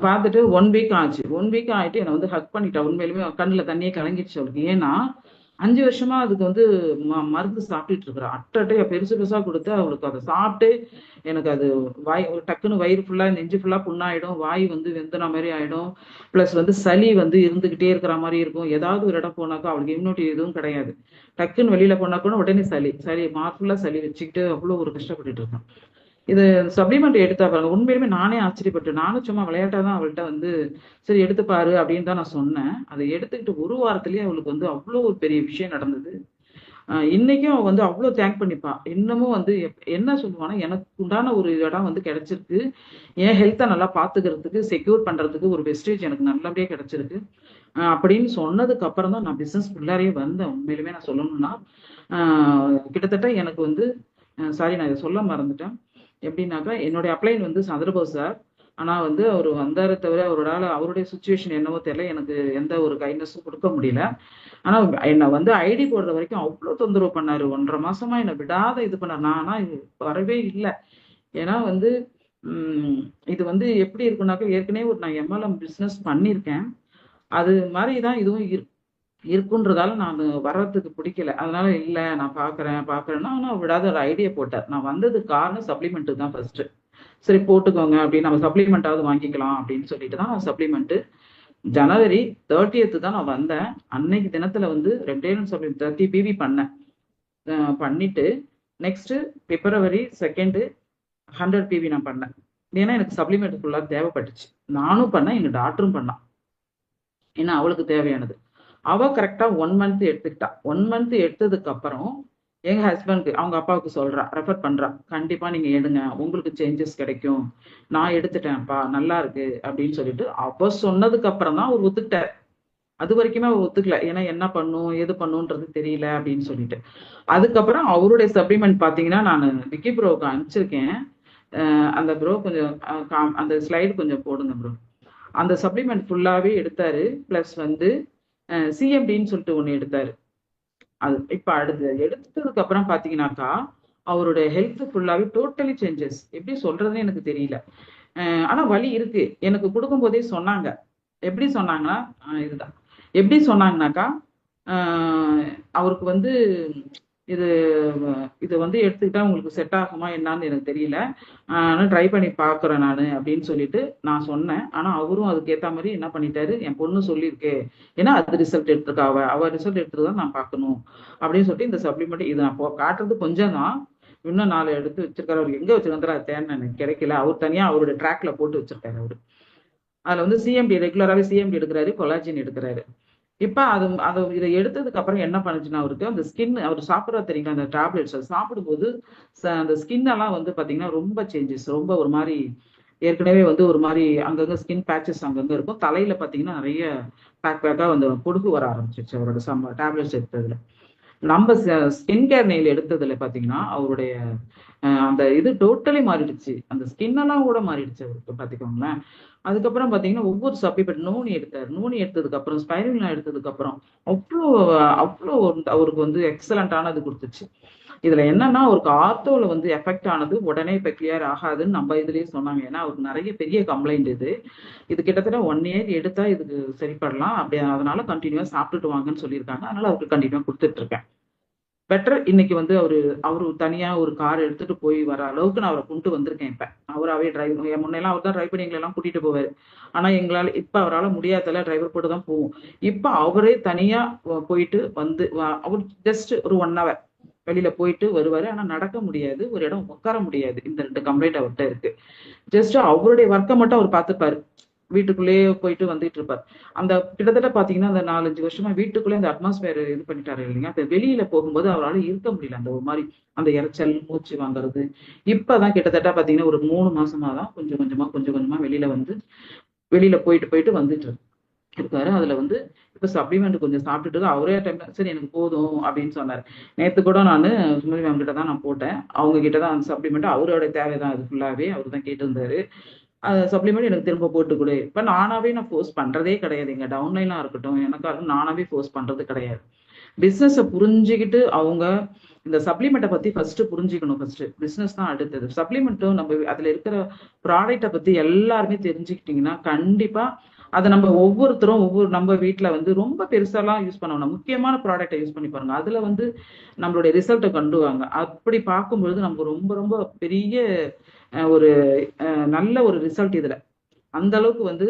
பார்த்துட்டு 1 வீக் ஆச்சு. 1 வீக் ஆகிட்டு என்னை வந்து ஹக் பண்ணிட்டா. உண்மையிலுமே கண்ணில் தண்ணியே கலங்கிடுச்சு அவளுக்கு. ஏன்னா 5 வருஷமா அதுக்கு வந்து மருந்து சாப்பிட்டுட்டு இருக்கிறா. அட்டட்டையா பெருசு பெருசா கொடுத்து அவளுக்கு அதை சாப்பிட்டு எனக்கு அது டக்குன்னு வயிறு ஃபுல்லா, நெஞ்சு ஃபுல்லா புண்ணாயிடும், வாய் வந்து வெந்தன மாதிரி ஆயிடும். பிளஸ் வந்து சளி வந்து இருந்துகிட்டே இருக்கிற மாதிரி இருக்கும். ஏதாவது ஒரு இடம் போனாக்கா அவளுக்கு இம்யூனிட்டி எதுவும் கிடையாது. டக்குன்னு வெளியில போனா கூட உடனே சளி ஃபுல்லா சளி வச்சுக்கிட்டு அவ்வளோ ஒரு கஷ்டப்பட்டுட்டு இருக்கேன். இது சப்ளிமெண்ட் எடுத்தா பாருங்க, உண்மையிலுமே நானே ஆச்சரியப்பட்டேன். நானும் சும்மா விளையாட்டா தான் அவள்கிட்ட வந்து சரி எடுத்து பாரு அப்படின்னு தான் நான் சொன்னேன். அதை எடுத்துக்கிட்டு ஒரு வாரத்திலேயே அவளுக்கு வந்து அவ்வளோ ஒரு பெரிய விஷயம் நடந்தது. இன்னைக்கும் அவ வந்து அவ்வளோ தேங்க் பண்ணிப்பா. இன்னமும் வந்து என்ன சொல்லுவானா, எனக்கு உண்டான ஒரு இடம் வந்து கிடைச்சிருக்கு, என் ஹெல்த்தை நல்லா பார்த்துக்கிறதுக்கு, செக்யூர் பண்றதுக்கு ஒரு வெஸ்டேஜ் எனக்கு நல்லபடியா கிடைச்சிருக்கு அப்படின்னு சொன்னதுக்கு அப்புறம் தான் நான் பிசினஸ் ஃபுல்லாரே வந்தேன். உண்மையிலுமே நான் சொல்லணும்னா கிட்டத்தட்ட எனக்கு வந்து சாரி நான் இதை சொல்ல மறந்துட்டேன். எப்படின்னாக்கா என்னுடைய அப்ளைன் வந்து சந்திரபோஸ் சார். ஆனால் வந்து அவர் வந்தாரே தவிர அவருடைய சுச்சுவேஷன் என்னவோ தெரியல, எனக்கு எந்த ஒரு கைட்னஸும் கொடுக்க முடியல. ஆனால் என்னை வந்து ஐடி போடுற வரைக்கும் அவ்வளோ தொந்தரவு பண்ணார். 1.5 மாசமா என்னை விடாத இது பண்ணார். நான் ஆனால் இது வரவே இல்லை. ஏன்னா வந்து இது வந்து எப்படி இருக்குனாக்கா, ஏற்கனவே ஒரு நான் எம்எல்எம் பிஸ்னஸ் பண்ணியிருக்கேன், அது மாதிரி தான் இதுவும் இருக்குன்றதால நான் வர்றதுக்கு பிடிக்கல. அதனால இல்லை நான் பார்க்குறேன்னா, ஆனால் விடாத ஒரு ஐடியா போட்டார். நான் வந்ததுக்கு காரணம் சப்ளிமெண்ட் தான் ஃபர்ஸ்ட். சரி போட்டுக்கோங்க அப்படின்னு, நம்ம சப்ளிமெண்ட்டாவது வாங்கிக்கலாம் அப்படின்னு சொல்லிட்டு தான் சப்ளிமெண்ட்டு. ஜனவரி 30th தான் நான் வந்தேன். அன்னைக்கு தினத்துல வந்து 2 சப்ளிமெண்ட் 30 பிவி பண்ணேன். பண்ணிட்டு நெக்ஸ்ட் பிப்ரவரி 2 100 பிவி நான் பண்ணேன். ஏன்னா எனக்கு சப்ளிமெண்ட் ஃபுல்லாக தேவைப்பட்டுச்சு. நானும் பண்ணேன், எங்க டாக்டரும் பண்ணான், ஏன்னா அவளுக்கு தேவையானது. அவ கரெக்டா 1 மந்த் எடுத்துக்கிட்டா. 1 மந்த் எடுத்ததுக்கு அப்புறம் எங்க ஹஸ்பண்ட்க்கு, அவங்க அப்பாவுக்கு சொல்றா, ரெஃபர் பண்றா, கண்டிப்பா நீங்க எடுங்க, உங்களுக்கு சேஞ்சஸ் கிடைக்கும், நான் எடுத்துட்டேன்ப்பா நல்லா இருக்கு அப்படின்னு சொல்லிட்டு அவ சொன்னதுக்கு அப்புறம் தான் அவர் ஒத்துக்கிட்டார். அது வரைக்குமே அவர் ஒத்துக்கல, ஏன்னா என்ன பண்ணும் எது பண்ணுன்றது தெரியல அப்படின்னு சொல்லிட்டு. அதுக்கப்புறம் அவருடைய சப்ளிமெண்ட் பாத்தீங்கன்னா நான் விக்கி ப்ரோவுக்கு அனுப்பிச்சிருக்கேன். அந்த ப்ரோ கொஞ்சம் அந்த ஸ்லைடு கொஞ்சம் போடுங்க ப்ரோ. அந்த சப்ளிமெண்ட் ஃபுல்லாவே எடுத்தாரு. பிளஸ் வந்து சிஎம்டின்னு சொல்லிட்டு ஒண்ணு எடுத்தாரு. அது இப்ப அடுத்து எடுத்ததுக்கு அப்புறம் பாத்தீங்கன்னாக்கா அவருடைய ஹெல்த் ஃபுல்லாவே டோட்டலி சேஞ்சஸ். எப்படி சொல்றதுன்னு எனக்கு தெரியல. ஆனா வலி இருக்கு. எனக்கு கொடுக்கும் போதே சொன்னாங்க. எப்படி சொன்னாங்கன்னா இதுதான் எப்படி சொன்னாங்கனாக்கா, அவருக்கு வந்து இது இது வந்து எடுத்துக்கிட்டா உங்களுக்கு செட் ஆகுமா என்னன்னு எனக்கு தெரியல, ஆனால் ட்ரை பண்ணி பார்க்குறேன் நான் அப்படின்னு சொல்லிட்டு நான் சொன்னேன். ஆனால் அவரும் அதுக்கு ஏற்ற மாதிரி என்ன பண்ணிட்டாரு, என் பொண்ணு சொல்லியிருக்கே, ஏன்னா அது ரிசல்ட் எடுத்துருக்கா, அவ ரிசல்ட் எடுத்துட்டு தான் நான் பார்க்கணும் அப்படின்னு சொல்லிட்டு இந்த சப்ளிமெண்ட் இது நான் காட்டுறது கொஞ்சம் தான், இன்னும் 4 எடுத்து வச்சிருக்காரு. அவர் எங்க வச்சிருக்காரு அது தேவை எனக்கு கிடைக்கல. அவர் தனியா அவருடைய ட்ராக்ல போட்டு வச்சிருக்காரு அவரு. அதுல வந்து சிஎம்டி ரெகுலராகவே சிஎம்டி எடுக்கிறாரு, கொலாஜின் எடுக்கிறாரு. இப்ப அது இதை எடுத்ததுக்கு அப்புறம் என்ன பண்ணுச்சுன்னா, அவருக்கு அந்த ஸ்கின் அவர் சாப்பிட்றா தெரியுங்களா, அந்த டேப்லெட்ஸ் அது சாப்பிடும்போது அந்த ஸ்கின் எல்லாம் வந்து பாத்தீங்கன்னா ரொம்ப சேஞ்சஸ், ரொம்ப ஒரு மாதிரி ஏற்கனவே வந்து ஒரு மாதிரி அங்கங்க ஸ்கின் பேச்சஸ் அங்கங்க இருக்கும். தலையில பாத்தீங்கன்னா நிறைய பேக்கா வந்து பொடுகு வர ஆரம்பிச்சிருச்சு அவரோட டேப்லெட்ஸ் எடுத்ததுல. நம்ம ஸ்கின் கேர் நெயில் எடுத்ததுல பாத்தீங்கன்னா அவருடைய அந்த இது டோட்டலி மாறிடுச்சு. அந்த ஸ்கின் எல்லாம் கூட மாறிடுச்சு அவருக்கு பாத்துக்கோங்களேன். அதுக்கப்புறம் பாத்தீங்கன்னா ஒவ்வொரு சப்ளிமெண்ட் நூனி எடுத்தாரு. நூனி எடுத்ததுக்கு அப்புறம் ஸ்பைருலினா எடுத்ததுக்கு அப்புறம் அவ்வளோ அவ்வளோ அவருக்கு வந்து எக்ஸலண்டானது கொடுத்துச்சு. இதுல என்னன்னா அவருக்கு ஆர்த்தோல வந்து எஃபெக்ட் ஆனது உடனே இப்ப கிளியர் ஆகாதுன்னு நம்ம இதுலயே சொன்னாங்க. ஏன்னா அவருக்கு நிறைய பெரிய கம்ப்ளைண்ட் இது கிட்டத்தட்ட 1 இயர் எடுத்தா இதுக்கு சரிப்படலாம் அப்படி, அதனால கண்டினியூவா சாப்பிட்டுட்டு வாங்கன்னு சொல்லியிருக்காங்க. அதனால அவருக்கு கண்டினியூவா கொடுத்துட்டு இருக்கேன். பெட்டர். இன்னைக்கு வந்து அவரு தனியா ஒரு கார் எடுத்துட்டு போய் வர அளவுக்கு நான் அவரை கொண்டு வந்திருக்கேன். இப்ப அவராவே முன்னெல்லாம் அவர் தான் டிரைவ் பண்ணி எங்களை எல்லாம் கூட்டிட்டு போவாரு. ஆனா எங்களால இப்ப அவரால் முடியாதல டிரைவர் போட்டு தான் போவோம். இப்ப அவரே தனியா போயிட்டு வந்து அவர் ஜஸ்ட் ஒரு 1 hour வெளியில போயிட்டு வருவாரு. ஆனா நடக்க முடியாது. ஒரு இடம் உட்கார முடியாது. இந்த 2 கம்ப்ளைண்ட் அவர்ட்ட இருக்கு. ஜஸ்ட் அவருடைய ஒர்க்க மட்டும் அவர் பார்த்துப்பாரு. வீட்டுக்குள்ளேயே போயிட்டு வந்துட்டு இருப்பார். அந்த கிட்டத்தட்ட பார்த்தீங்கன்னா, அந்த 4, 5 வருஷமா வீட்டுக்குள்ளே அந்த அட்மாஸ்பியர் இது பண்ணிட்டாரு இல்லைங்க. அப்ப வெளியில போகும்போது அவரால இருக்க முடியல. அந்த ஒரு மாரி அந்த இரைச்சல், மூச்சு வாங்குறது. இப்பதான் கிட்டத்தட்ட பார்த்தீங்கன்னா, ஒரு 3 மாசமா தான் கொஞ்சம் கொஞ்சமா வெளியில வந்து வெளியில போயிட்டு போயிட்டு வந்துட்டு இருக்காரு. அதுல வந்து இப்ப சப்ளிமெண்ட் கொஞ்சம் சாப்பிட்டுட்டு அவரே டைம்ல சரி எனக்கு போதும் அப்படின்னு சொன்னாரு. நேத்து கூட நானு சுமதி மேம் கிட்ட தான் நான் போட்டேன். அவங்க கிட்ட தான் அந்த சப்ளிமெண்ட் அவரோட தேவை தான் அது ஃபுல்லாவே. அவரு தான் கேட்டிருந்தாரு. சப்ளிமெண்ட் எனக்கு திரும்ப போட்டு குடு. இப்ப நானாவே நான் ஃபோர்ஸ் பண்றதே கிடையாதுங்க. டவுன்லைனா இருக்கட்டும், எனக்கா இருக்கட்டும் நானாவே ஃபோர்ஸ் பண்றது கிடையாது. பிசினஸ புரிஞ்சுகிட்டு அவங்க இந்த சப்ளிமெண்ட்ட பத்தி ஃபர்ஸ்ட் புரிஞ்சுக்கணும் ஃபர்ஸ்ட். பிசினஸ் தான் அடுத்தது. சப்ளிமெண்ட்டும் நம்ம அதுல இருக்கிற ப்ராடக்ட்ட பத்தி எல்லாருமே தெரிஞ்சுக்கிட்டீங்கன்னா, கண்டிப்பா அத நம்ம ஒவ்வொருத்தரும் நம்ம வீட்ல வந்து ரொம்ப பெருசாலாம் யூஸ் பண்ண வேணாம். முக்கியமான ப்ராடக்ட்ட யூஸ் பண்ணி பாருங்க. அதுல வந்து நம்மளுடைய ரிசல்ட்ட கண்டுவாங்க. அப்படி பார்க்கும்பொழுது நமக்கு ரொம்ப ரொம்ப பெரிய ஒரு நல்ல ஒரு ரிசல்ட் இதுல. அந்த அளவுக்கு வந்து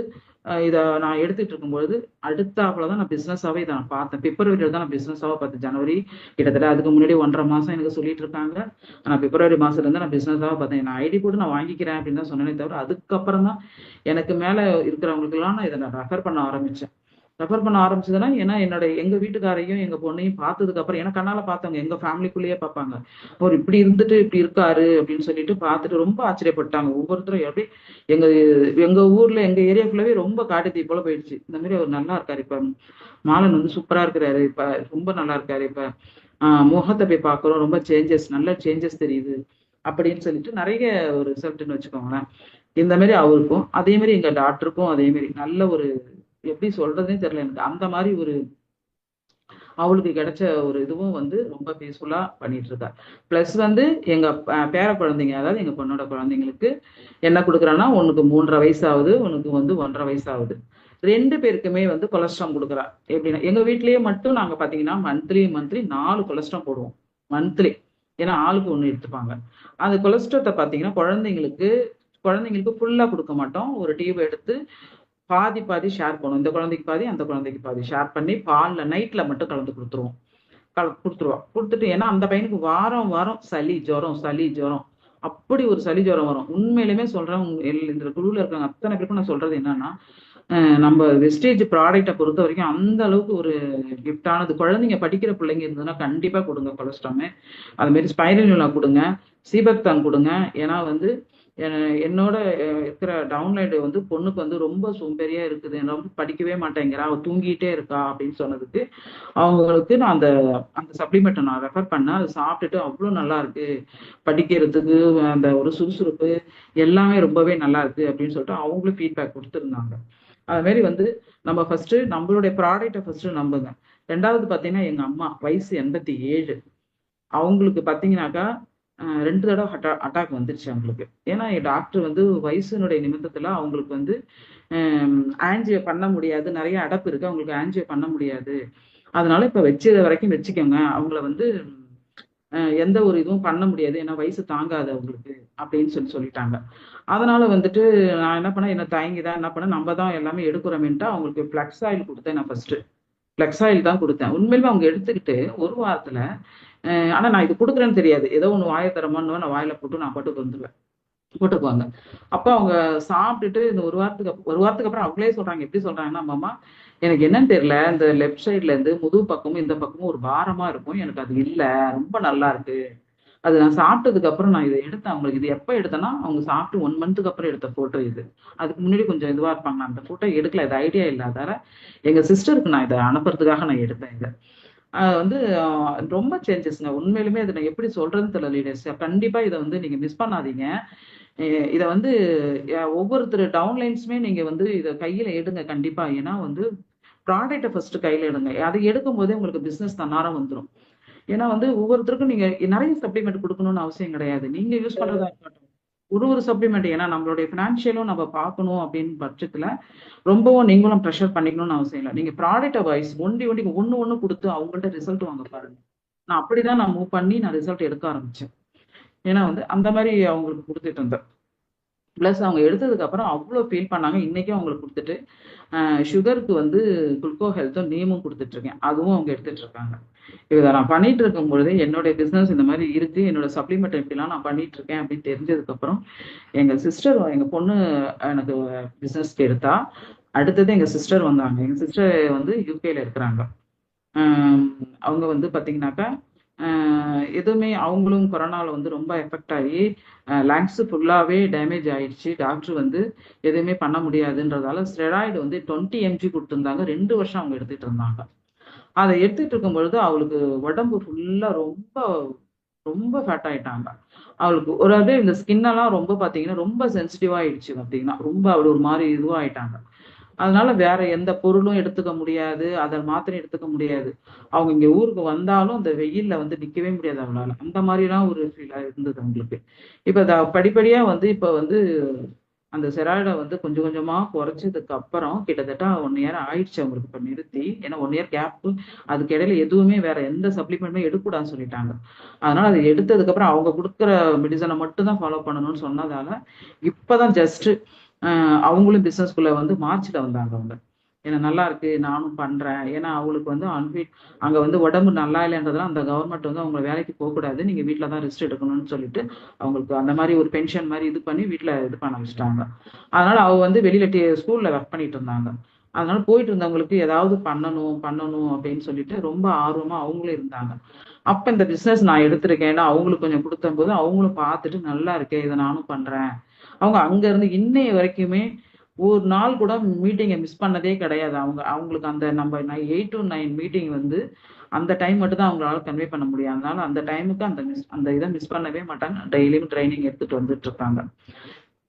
இத நான் எடுத்துட்டு இருக்கும்பொழுது, அடுத்தாப்புல தான் நான் பிசினஸாவே இத நான் பார்த்தேன். பிப்ரவரில தான் நான் பிசினஸாவே பார்த்தேன். ஜனவரி கிட்டத்தட்ட அதுக்கு முன்னாடி 1 1/2 மாசம் எனக்கு சொல்லிட்டு இருக்காங்க. ஆனா பிப்ரவரி மாசத்துலருந்து நான் பிசினஸாவே பார்த்தேன். நான் ஐடி போட்டு நான் வாங்கிக்கிறேன் அப்படின்னு தான் சொன்னேனே தவிர, அதுக்கப்புறம் தான் எனக்கு மேல இருக்கிறவங்களுக்கெல்லாம் நான் இத நான் ரெஃபர் பண்ண ஆரம்பிச்சேன். ரெஃபர் பண்ண ஆரம்பிச்சதுன்னா, ஏன்னா எங்க வீட்டுக்காரையும், எங்க பொண்ணையும் பார்த்ததுக்கு அப்புறம் ஏன்னா கண்ணால பார்த்தவங்க. எங்க ஃபேமிலிக்குள்ளேயே பார்ப்பாங்க. அவரு இப்படி இருந்துட்டு இப்படி இருக்காரு அப்படின்னு சொல்லிட்டு பார்த்துட்டு ரொம்ப ஆச்சரியப்பட்டாங்க. ஒவ்வொருத்தரும் அப்படியே எங்க எங்க ஊர்ல, எங்க ஏரியா ஃபுல்லாவே ரொம்ப காட்டு தீ போல போயிடுச்சு. இந்த மாரி அவரு நல்லா இருக்காரு இப்ப. மாலன் வந்து சூப்பரா இருக்கிறாரு. இப்ப ரொம்ப நல்லா இருக்காரு இப்ப. முகத்த போய் பார்க்குறோம். ரொம்ப நல்ல சேஞ்சஸ் தெரியுது. அப்படின்னு சொல்லிட்டு நெறைய ஒரு ரிசல்ட்ன்னு வச்சுக்கோங்களேன். இந்த மாரி அவருக்கும், அதே மாரி எங்க டாக்டருக்கும் அதே மாரி நல்ல ஒரு எப்படி சொல்றதுன்னே தெரியல எனக்கு. அந்த மாரி ஒரு அவளுக்கு கிடைச்ச ஒரு இதுவும் வந்து ரொம்ப பீஸ்ஃபுல்லா பண்ணிட்டு இருக்கா. பிளஸ் வந்து எங்க பேர குழந்தைங்க, அதாவது எங்க பொண்ணோட குழந்தைங்களுக்கு என்ன குடுக்குறான்னா, ஒண்ணுக்கு 3 1/2 வயசு ஆகுது. ஒண்ணுக்கு வந்து 1 1/2 வயசு ஆகுது. 2 பேருக்குமே வந்து கொலஸ்ட்ரால் குடுக்குறா. எப்படின்னா, எங்க வீட்லயே மட்டும் நாங்க பாத்தீங்கன்னா, மந்த்லி 4 கொலஸ்ட்ரால் போடுவோம். மந்த்லி. ஏன்னா ஆளுக்கு 1 எடுத்துப்பாங்க. அந்த கொலஸ்ட்ராத்த பாத்தீங்கன்னா, குழந்தைங்களுக்கு ஃபுல்லா குடுக்க மாட்டோம். ஒரு டியூப் எடுத்து பாதி பாதி ஷேர் பண்ணுவோம். இந்த குழந்தைக்கு பாதி, அந்த குழந்தைக்கு பாதி ஷேர் பண்ணி பால்ல நைட்ல மட்டும் கலந்து குடுத்துருவோம். குடுத்துருவா. குடுத்துட்டு ஏன்னா அந்த பையனுக்கு வாரம் வாரம் சளி, ஜுரம். அப்படி ஒரு சளி, ஜுரம் வரும். உண்மையிலுமே சொல்றேன். இந்த குழுவுல இருக்கிறவங்க அத்தனை பேருக்கும் நான் சொல்றது என்னன்னா, நம்ம வெஸ்டேஜ் ப்ராடக்ட்ட பொறுத்தவரைக்கும் அந்த அளவுக்கு ஒரு கிஃப்ட்டானது. குழந்தைங்க படிக்கிற பிள்ளைங்க இருந்ததுன்னா கண்டிப்பா குடுங்க கொலஸ்ட்ராமு. அது மாரி ஸ்பைருலினா குடுங்க. சீபக்தான் குடுங்க. ஏன்னா வந்து எ என்னோட இருக்கிற டவுன்லைன் வந்து பொண்ணுக்கு வந்து ரொம்ப சோம்பேறியா இருக்குது. ரொம்ப படிக்கவே மாட்டேங்கிறா. அவ தூங்கிட்டே இருக்கா அப்படின்னு சொன்னதுக்கு, அவங்களுக்கு நான் அந்த அந்த சப்ளிமெண்ட்ட நான் ரெஃபர் பண்ணேன். அத சாப்பிட்டுட்டு அவ்ளோ நல்லா இருக்கு. படிக்கிறதுக்கு அந்த ஒரு சுறுசுறுப்பு எல்லாமே ரொம்பவே நல்லா இருக்கு அப்படின்னு சொல்லிட்டு அவங்களும் ஃபீட்பேக் குடுத்திருந்தாங்க. அது மாரி வந்து நம்ம ஃபர்ஸ்ட்டு நம்மளுடைய ப்ராடக்ட்ட ஃபர்ஸ்ட்டு நம்புங்க. 2வது பார்த்தீங்கன்னா, எங்க அம்மா வயசு 87. அவங்களுக்கு பார்த்தீங்கன்னாக்கா, 2 தடவ அட்டாக் வந்துருச்சு அவங்களுக்கு. ஏன்னா டாக்டர் வந்து வயசினுடைய நிமித்தத்துல அவங்களுக்கு வந்து ஆஞ்சியோ பண்ண முடியாது. நெறைய அடப்பு இருக்கு. அவங்களுக்கு ஆஞ்சியோ பண்ண முடியாது. அதனால இப்ப வச்சது வரைக்கும் வச்சுக்கோங்க. அவங்கள வந்து எந்த ஒரு இதுவும் பண்ண முடியாது. ஏன்னா வயசு தாங்காது அவங்களுக்கு அப்படின்னு சொல்லிட்டாங்க. அதனால வந்துட்டு நான் என்ன பண்ணேன், என்ன தயங்கி தான் என்ன பண்ணேன், நம்ம தான் எல்லாமே எடுக்கிறோமேன்ட்டு அவங்களுக்கு ஃப்ளக்ஸ் ஆயில் குடுத்தேன் நான் ஃபர்ஸ்ட்டு. ஃப்ளக்ஸ் ஆயில் தான் குடுத்தேன். உண்மையிலுமே அவங்க எடுத்துக்கிட்டு 1 வாரத்துல ஆனா நான் இது குடுக்குறேன்னு தெரியாது. ஏதோ ஒண்ணு வாய திறம்மான்னுவேன். நான் வாயில போட்டு நான் பாட்டுக்கு வந்துருவேன். போட்டுக்குவாங்க. அப்ப அவங்க சாப்பிட்டுட்டு இந்த 1 வாரத்துக்கு அப்புறம் அவங்களே சொல்றாங்க. எப்படி சொல்றாங்கன்னா, "அம்மம்மா எனக்கு என்னன்னு தெரியல. இந்த லெஃப்ட் சைட்ல இருந்து முதுகு பக்கமும், இந்த பக்கமும் ஒரு பாரமா இருக்கும். எனக்கு அது இல்ல. ரொம்ப நல்லா இருக்கு. அது நான் சாப்பிட்டதுக்கு அப்புறம் நான் இத எடுத்தேன். அவங்களுக்கு இது எப்ப எடுத்தேன்னா, அவங்க சாப்பிட்டு 1 மந்த்துக்கு அப்புறம் எடுத்த ஃபோட்டோ இது. அதுக்கு முன்னாடி கொஞ்சம் இதுவா இருப்பாங்க. நான் அந்த ஃபோட்டோ எடுக்கல. இது ஐடியா இல்லாதால, எங்க சிஸ்டருக்கு நான் இத அனுப்புறதுக்காக நான் எடுத்தேன் இத. வந்து ரொம்ப சேஞ்சஸ்ங்க. உண்மையிலுமே இத நான் எப்படி சொல்றதுன்னு தெரியல லீடர்ஸ். கண்டிப்பா இத வந்து நீங்க மிஸ் பண்ணாதீங்க. இத வந்து ஒவ்வொருத்தர் டவுன்லைன்ஸுமே நீங்க வந்து இத கையில எடுங்க கண்டிப்பா. ஏன்னா வந்து ப்ராடக்ட்ட ஃபர்ஸ்ட்டு கையில எடுங்க. அத எடுக்கும்போதே உங்களுக்கு பிசினஸ் தன்னார வந்துரும். ஏன்னா வந்து ஒவ்வொருத்தருக்கும் நீங்க நெறைய சப்ளிமெண்ட் குடுக்கணும்னு அவசியம் கிடையாது. நீங்க யூஸ் பண்றதா இருக்கட்டும். ஒரு சப்ளிமெண்ட் ஏன்னா நம்மளுடைய ஃபினான்ஷியலும் நம்ம பார்க்கணும் அப்படின்னு பட்சத்துல, ரொம்பவும் நீங்களும் பிரஷர் பண்ணிக்கணும்னு அவசியம் இல்ல. நீங்க ப்ராடக்ட்ட வைஸ் ஒண்டி ஒண்ணு குடுத்து அவங்கள்ட்ட ரிசல்ட் வாங்க பாருங்க. அப்படிதான் நான் மூவ் பண்ணி நான் ரிசல்ட் எடுக்க ஆரம்பிச்சேன். ஏன்னா வந்து அந்த மாரி அவங்களுக்கு குடுத்துட்டு இருந்தேன். ப்ளஸ் அவங்க எடுத்ததுக்கப்புறம் அவ்வளோ ஃபீல் பண்ணாங்க. இன்னைக்கும் அவங்களுக்கு குடுத்துட்டு, சுகருக்கு வந்து குளுக்கோ ஹெல்த்தும் நீமும் குடுத்துட்டுருக்கேன். அதுவும் அவங்க எடுத்துட்டுருக்காங்க. இத நான் பண்ணிட்டு இருக்கும்பொழுது, என்னுடைய பிசினஸ் இந்த மாரி இருக்கு. என்னோட சப்ளிமெண்ட் இப்படிலாம் நான் பண்ணிட்டுருக்கேன் அப்படின்னு தெரிஞ்சதுக்கப்புறம், எங்க பொண்ணு எனக்கு பிசினஸ்க்கு எடுத்தா. அடுத்தது எங்க சிஸ்டர் வந்தாங்க. எங்க சிஸ்டர் வந்து யுகேல இருக்கிறாங்க. அம் அவங்க வந்து பார்த்தீங்கன்னாக்கா, அ எதுவுமே அவங்களும் கொரோனால வந்து ரொம்ப எஃபெக்ட் ஆகி, லங்ஸ் ஃபுல்லாவே டேமேஜ் ஆயிடுச்சு. டாக்டர் வந்து எதுவுமே பண்ண முடியாதுன்றதால, ஸ்டெராய்டு வந்து 20 எம்ஜி குடுத்துருந்தாங்க. 2 வருஷம் அவங்க எடுத்துட்டு இருந்தாங்க. அத எடுத்துட்டு இருக்கும்பொழுது, அவளுக்கு உடம்பு ஃபுல்லா ரொம்ப ரொம்ப ஃபேட் ஆயிட்டாங்க. அவளுக்கு ஒரு அப்படியே இந்த ஸ்கின் எல்லாம் ரொம்ப பார்த்தீங்கன்னா, ரொம்ப சென்சிட்டிவ் ஆயிடுச்சு பார்த்தீங்கன்னா. ரொம்ப அவள் ஒரு மாரி இதுவாயிட்டாங்க. அதனால வேற எந்த பொருளும் எடுத்துக்க முடியாது. அத மாத்திரை எடுத்துக்க முடியாது. அவங்க இங்க ஊருக்கு வந்தாலும் அந்த வெயில்ல வந்து நிக்கவே முடியாது அவளால. அந்த மாரிலாம் ஒரு ஃபீலா இருந்தது அவங்களுக்கு. இப்ப படிப்படியா வந்து இப்ப வந்து அந்த ஸ்டெராய்ட வந்து கொஞ்சம் கொஞ்சமா குறைச்சதுக்கு அப்புறம் கிட்டத்தட்ட 1 இயர் ஆயிடுச்சு அவங்களுக்கு இப்ப நிறுத்தி. ஏன்னா 1 இயர் கேப் அதுக்கு இடையில எதுவுமே வேற எந்த சப்ளிமெண்ட்டுமே எடுக்கக்கூடாதுன்னு சொல்லிட்டாங்க. அதனால அது எடுத்ததுக்கப்புறம் அவங்க குடுக்குற மெடிசன மட்டும் தான் ஃபாலோ பண்ணணும்னு சொன்னதால, இப்பதான் ஜஸ்ட் அவங்களும் பிசினஸ்குள்ள வந்து மார்ச்ல வந்தாங்க அவங்க. ஏன்னா நல்லா இருக்கு நானும் பண்றேன். ஏன்னா அவங்களுக்கு வந்து அன்ஃபிட் அங்க வந்து உடம்பு நல்லா இல்லன்றதுனால அந்த கவர்மெண்ட் வந்து அவங்க வேலைக்கு போகக்கூடாது. நீங்க வீட்ல தான் ரெஸ்ட் எடுக்கணும்னு சொல்லிட்டு, அவங்களுக்கு அந்த மாரி ஒரு பென்ஷன் மாரி இது பண்ணி வீட்ல இது பண்ண வச்சுட்டாங்க. அதனால அவ வந்து வெளியில ஸ்கூல்ல ஒர்க் பண்ணிட்டு இருந்தாங்க. அதனால போயிட்டு இருந்தவங்களுக்கு ஏதாவது பண்ணணும், பண்ணணும் அப்படின்னு சொல்லிட்டு ரொம்ப ஆர்வமா அவங்களும் இருந்தாங்க. அப்ப இந்த பிசினஸ் நான் எடுத்திருக்கேன்னு அவங்களுக்கு கொஞ்சம் குடுத்தம்போது, அவங்களும் பார்த்துட்டு நல்லா இருக்கே! இத நானும் பண்றேன். அவங்க அங்க இருந்து இன்னைய வரைக்குமே ஒரு நாள் கூட மீட்டிங்க மிஸ் பண்ணதே கிடையாது. அவங்களுக்கு அந்த நம்ம 8 டூ 9 மீட்டிங் வந்து அந்த டைம் மட்டும் தான் அவங்களால கன்வே பண்ண முடியும். அதனால அந்த டைமுக்கு அந்த இத மிஸ் பண்ணவே மாட்டாங்க. டெய்லியும் ட்ரெய்னிங் எடுத்துட்டு வந்துட்டு இருக்காங்க.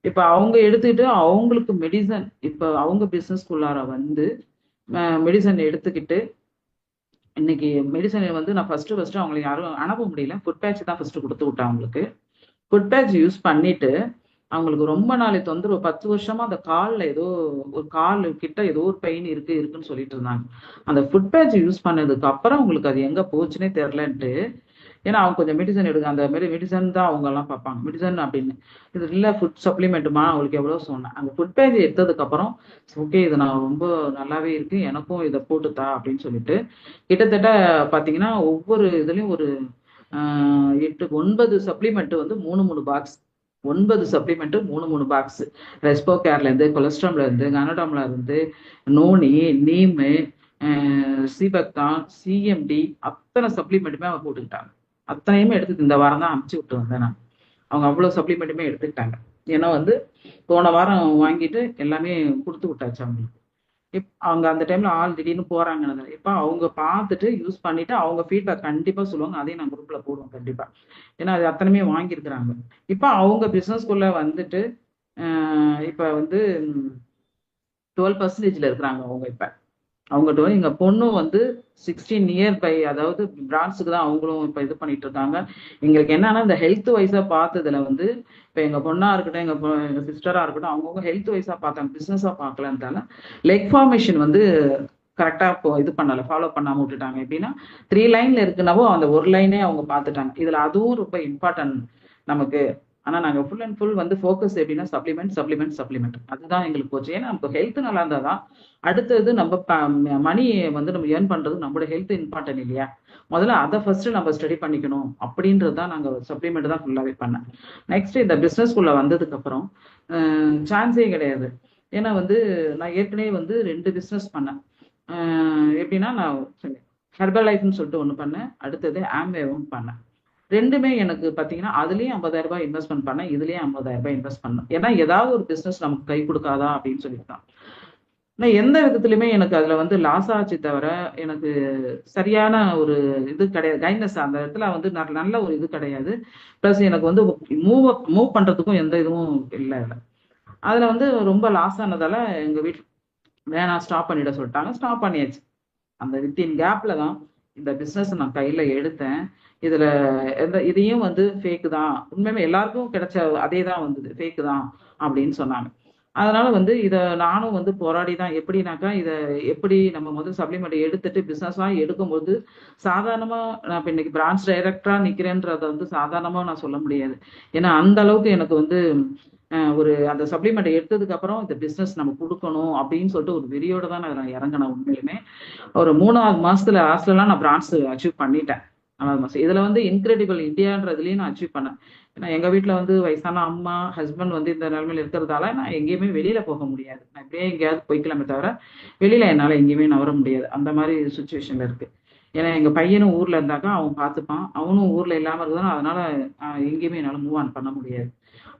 இப்ப அவங்க எடுத்துக்கிட்டு அவங்களுக்கு மெடிசன் இப்ப அவங்க பிசினஸ்க்குள்ளார வந்து மெடிசன் எடுத்துக்கிட்டு இன்னைக்கு மெடிசன் வந்து நான் ஃபர்ஸ்ட் அவங்களுக்கு யாரும் அனுப்ப முடியல. ஃபுட் பேட்ச் தான் ஃபர்ஸ்ட் குடுத்து விட்டேன் அவங்களுக்கு. ஃபுட் பேட்ச் யூஸ் பண்ணிட்டு, அவங்களுக்கு ரொம்ப நாளை தொந்தரவு 10 வருஷமா அந்த கால்ல ஏதோ ஒரு கால் கிட்ட ஏதோ ஒரு பெயின் இருக்குன்னு சொல்லிட்டு இருந்தாங்க. அந்த ஃபுட் பேட்ச் யூஸ் பண்ணதுக்கு அப்புறம் அவங்களுக்கு அது எங்க போச்சுன்னே தெரியலன்ட்டு, ஏன்னா அவங்க கொஞ்சம் மெடிசன் எடுக்க அந்த மாரி மெடிசன் தான் அவங்கலாம் பார்ப்பாங்க. மெடிசன் அப்படின்னு. இது இல்ல ஃபுட் சப்ளிமெண்ட்டுமா அவங்களுக்கு எவ்வளோ சொன்னேன். அந்த ஃபுட் பேட்ச் எடுத்ததுக்கு அப்புறம், ஓகே இது நான் ரொம்ப நல்லாவே இருக்கு. எனக்கும் இத போட்டு தா அப்படின்னு சொல்லிட்டு, கிட்டத்தட்ட பார்த்தீங்கன்னா, ஒவ்வொரு இதுலயும் ஒரு ஆ 8, 9 சப்ளிமெண்ட் வந்து 3, 3 பாக்ஸ். 9 supplement 3, 3 box. ரெஸ்போ கேர்லேருந்து, கொலஸ்ட்ராம்ல இருந்து, கனடாம்ல இருந்து, நோனி, நீமு, அ சீபக்தான், சிஎம்டி அத்தன சப்ளிமெண்ட்டுமே அவ போட்டுக்கிட்டாங்க. அத்தனையுமே எடுத்து இந்த வாரம் தான் அனுப்பிச்சு விட்டு வந்தேன் நான். அவங்க அவ்வளோ சப்ளிமெண்ட்டுமே எடுத்துக்கிட்டாங்க. ஏன்னா வந்து போன வாரம் வாங்கிட்டு எல்லாமே குடுத்து விட்டாச்சு அவங்களுக்கு. அவங்க அந்த டைம்ல ஆள் திடீர்னு போறாங்கன்னு இப்ப அவங்க பார்த்துட்டு யூஸ் பண்ணிட்டு அவங்க ஃபீட்பேக் கண்டிப்பா சொல்லுவாங்க. அதையும் நான் குரூப்ல போடுவேன் கண்டிப்பா. ஏன்னா அது அத்தனையுமே வாங்கியிருக்கிறாங்க. இப்ப அவங்க பிசினஸ்க்குள்ள வந்துட்டு இப்ப வந்து 12% இருக்கிறாங்க அவங்க இப்ப. அவங்கட்ட எங்க பொண்ணும் வந்து 16 நியர் பை அதாவது பிரான்ச்சுக்கு தான் அவங்களும் இப்ப இது பண்ணிட்டு இருக்காங்க. எங்களுக்கு என்னன்னா இந்த ஹெல்த் வைஸா பார்த்ததுல வந்து இப்ப எங்க பொண்ணா இருக்கட்டும், எங்க சிஸ்டரா இருக்கட்டும், அவங்கவங்க ஹெல்த் வைஸா பார்த்தாங்க. பிசினஸா பார்க்கலன்ட்டால லெக் ஃபார்மேஷன் வந்து கரெக்டா இப்போ இது பண்ணல. ஃபாலோ பண்ணாம விட்டுட்டாங்க. எப்படின்னா 3 லைன்ல இருக்குன்னவோ அந்த ஒரு லைனே அவங்க பார்த்துட்டாங்க. இதுல அதுவும் ரொம்ப இம்பார்ட்டன்ட் நமக்கு. ஆனா நாங்க ஃபுல் அண்ட் ஃபுல் வந்து ஃபோக்கஸ் எப்படின்னா சப்ளிமெண்ட், சப்ளிமெண்ட், சப்ளிமெண்ட். அதுதான் எங்களுக்கு போச்சு. ஏன்னா நமக்கு ஹெல்த் நல்லா இருந்தா தான் அடுத்தது நம்ம மணி வந்து நம்ம ஏர்ன் பண்றது நம்மளோட ஹெல்த் இம்பார்ட்டன்ட் இல்லையா? முதல்ல அத ஃபர்ஸ்ட் நம்ம ஸ்டடி பண்ணிக்கணும் அப்படின்றது தான் நாங்க சப்ளிமெண்ட் தான் ஃபுல்லாவே பண்ணேன். நெக்ஸ்ட் இந்த பிசினஸ்க்குள்ள வந்ததுக்கு அப்புறம் சான்ஸே கிடையாது. ஏன்னா வந்து நான் ஏற்கனவே வந்து 2 பிசினஸ் பண்ணேன். எப்படின்னா நான் ஹெர்பல் லைஃப்னு சொல்லிட்டு ஒண்ணு பண்ணேன். அடுத்தது ஆம்வேவும் பண்ணேன். 2மே எனக்கு பார்த்தீங்கன்னா, அதுலயும் ரூ. 50,000 இன்வெஸ்ட்மென்ட் பண்ணேன். இதுலயும் ரூ. 50,000 இன்வெஸ்ட் பண்ணேன். ஏன்னா ஏதாவது ஒரு பிசினஸ் நமக்கு கை குடுக்காதா அப்படின்னு சொல்லிட்டு தான். ஆனா எந்த விதத்திலுமே எனக்கு அதுல வந்து லாஸ் ஆச்சு தவிர, எனக்கு சரியான ஒரு இது கிடையாது. கைட்னஸ் அந்த இடத்துல வந்து நல்ல ஒரு இது கிடையாது. பிளஸ் எனக்கு வந்து மூவ் பண்றதுக்கும் எந்த இதுவும் இல்ல அதுல. அதுல வந்து ரொம்ப லாஸ் ஆனதால எங்க வீட்ல வேணாம் ஸ்டாப் பண்ணிட சொல்லிட்டாங்க. ஸ்டாப் பண்ணியாச்சு. அந்த வித்தின் கேப்ல தான் இந்த பிசினஸ் நான் கையில எடுத்தேன். இதுல இதையும் வந்து ஃபேக் தான். உண்மையுமே எல்லாருக்கும் கிடைச்ச அதே தான் வந்தது. ஃபேக் தான் அப்படின்னு சொன்னாங்க. அதனால வந்து இத நானும் வந்து போராடி தான் எப்படின்னாக்கா, இத எப்படி நம்ம முதல் சப்ளிமெண்ட் எடுத்துட்டு பிசினஸா எடுக்கும்போது, சாதாரணமா நான் இப்ப இன்னைக்கு பிரான்ச் டைரக்டரா நிக்கிறேன்றத வந்து சாதாரணமா நான் சொல்ல முடியாது. ஏன்னா அந்த அளவுக்கு எனக்கு வந்து ஒரு அந்த சப்ளிமெண்ட் எடுத்ததுக்கு அப்புறம் இந்த பிசினஸ் நம்ம கொடுக்கணும் அப்படின்னு சொல்லிட்டு ஒரு வெறியோட தான் நான் இறங்கினேன் உண்மையிலுமே. ஒரு 3வது மாசத்துல லாஸ்ட்லலாம் நான் பிரான்ச் அச்சீவ் பண்ணிட்டேன். 4வது மாசம் இதுல வந்து இன்கிரெடிபிள் இந்தியான்றதுலயும் நான் அச்சீவ் பண்ணேன். ஏன்னா எங்க வீட்ல வந்து வயசான அம்மா ஹஸ்பண்ட் வந்து இந்த நிலைமையில இருக்கிறதால நான் எங்கேயுமே வெளியில போக முடியாது. நான் இப்படியே எங்கேயாவது போய்க்கலாமே தவிர வெளியில என்னால எங்கேயுமே நவர முடியாது. அந்த மாதிரி சுச்சுவேஷன்ல இருக்கு. ஏன்னா எங்க பையனும் ஊர்ல இருந்தாக்கா அவன் பார்த்துப்பான். அவனும் ஊர்ல இல்லாம இருக்குதுன்னா அதனால எங்கேயுமே என்னால மூவ் ஆன் பண்ண முடியாது.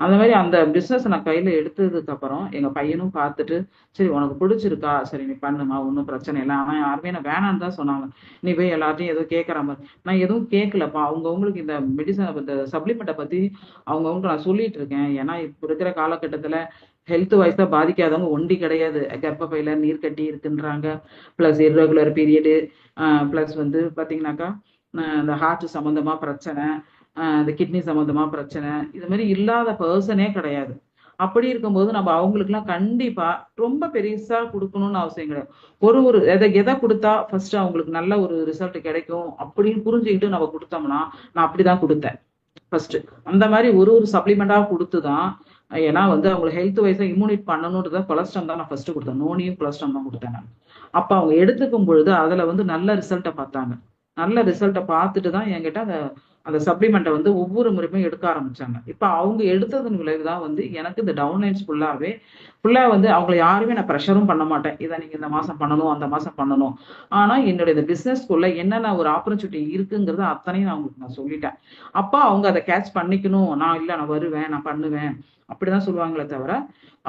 அந்த மாதிரி அந்த பிசினஸ் நான் கையில எடுத்ததுக்கு அப்புறம் எங்க பையனும் பார்த்துட்டு, சரி உனக்கு பிடிச்சிருக்கா? சரி நீ பண்ணுமா, ஒன்றும் பிரச்சனை இல்லை. ஆனா யாருமே நான் வேணான்னு தான் சொன்னாங்க. நீ போய் எல்லார்ட்டையும் ஏதோ கேட்கற மாதிரி. நான் எதுவும் கேட்கலப்பா. அவங்கவங்களுக்கு இந்த மெடிசன் இந்த சப்ளிமெண்ட்டை பத்தி அவங்கவங்களுக்கு நான் சொல்லிட்டு இருக்கேன். ஏன்னா இப்ப இருக்கிற காலகட்டத்துல ஹெல்த் வைஸா பாதிக்காதவங்க ஒண்டி கிடையாது. கர்ப்பப்பையில நீர்க்கட்டி இருக்குன்றாங்க. பிளஸ் இர்ரெகுலர் பீரியடு, பிளஸ் வந்து பாத்தீங்கன்னாக்கா இந்த ஹார்ட் சம்பந்தமா பிரச்சனை, இந்த கிட்னி சம்பந்தமா பிரச்சனை, இது மாதிரி இல்லாத பர்சனே கிடையாது. அப்படி இருக்கும்போது நம்ம அவங்களுக்குலாம் கண்டிப்பா ரொம்ப பெருசா கொடுக்கணும்னு அவசியம் கிடையாது. ஒரு ஒரு எதை எதை கொடுத்தா ஃபர்ஸ்ட் அவங்களுக்கு நல்ல ஒரு ரிசல்ட் கிடைக்கும் அப்படின்னு புரிஞ்சுக்கிட்டு நம்ம கொடுத்தோம்னா, நான் அப்படிதான் கொடுத்தேன் ஃபர்ஸ்ட். அந்த மாதிரி ஒரு ஒரு சப்ளிமெண்டா கொடுத்து தான், ஏன்னா வந்து அவங்களுக்கு ஹெல்த் வைஸா இம்யூனிட் பண்ணணுன்றத கொலஸ்ட்ரால் தான் நான் ஃபர்ஸ்ட் கொடுத்தேன். நோனியும் கொலஸ்ட்ரால் தான் கொடுத்தேன் நான். அப்ப அவங்க எடுத்துக்கும் பொழுது அதுல வந்து நல்ல ரிசல்ட்டை பார்த்தாங்க. நல்ல ரிசல்ட்டை பார்த்துட்டு தான் என்கிட்ட அந்த அந்த சப்ளிமெண்ட்டை வந்து ஒவ்வொரு முறையுமே எடுக்க ஆரம்பிச்சாங்க. இப்ப அவங்க எடுத்ததன் விளைவுதான் வந்து எனக்கு இந்த டவுன்லைன்ஸ் ஃபுல்லா வந்து அவங்கள யாருமே நான் ப்ரெஷரும் பண்ண மாட்டேன். இதை நீங்க இந்த மாசம் பண்ணணும், அந்த மாசம் பண்ணணும். ஆனா என்னுடைய இந்த பிசினஸ்க்குள்ள என்னென்ன ஒரு ஆப்பர்ச்சுனிட்டி இருக்குங்கிறத அத்தனையும் நான் அவங்களுக்கு நான் சொல்லிட்டேன். அப்ப அவங்க அதை கேட்ச் பண்ணிக்கணும். நான் இல்ல நான் வருவேன், நான் பண்ணுவேன். அப்படிதான் சொல்லுவாங்களே தவிர,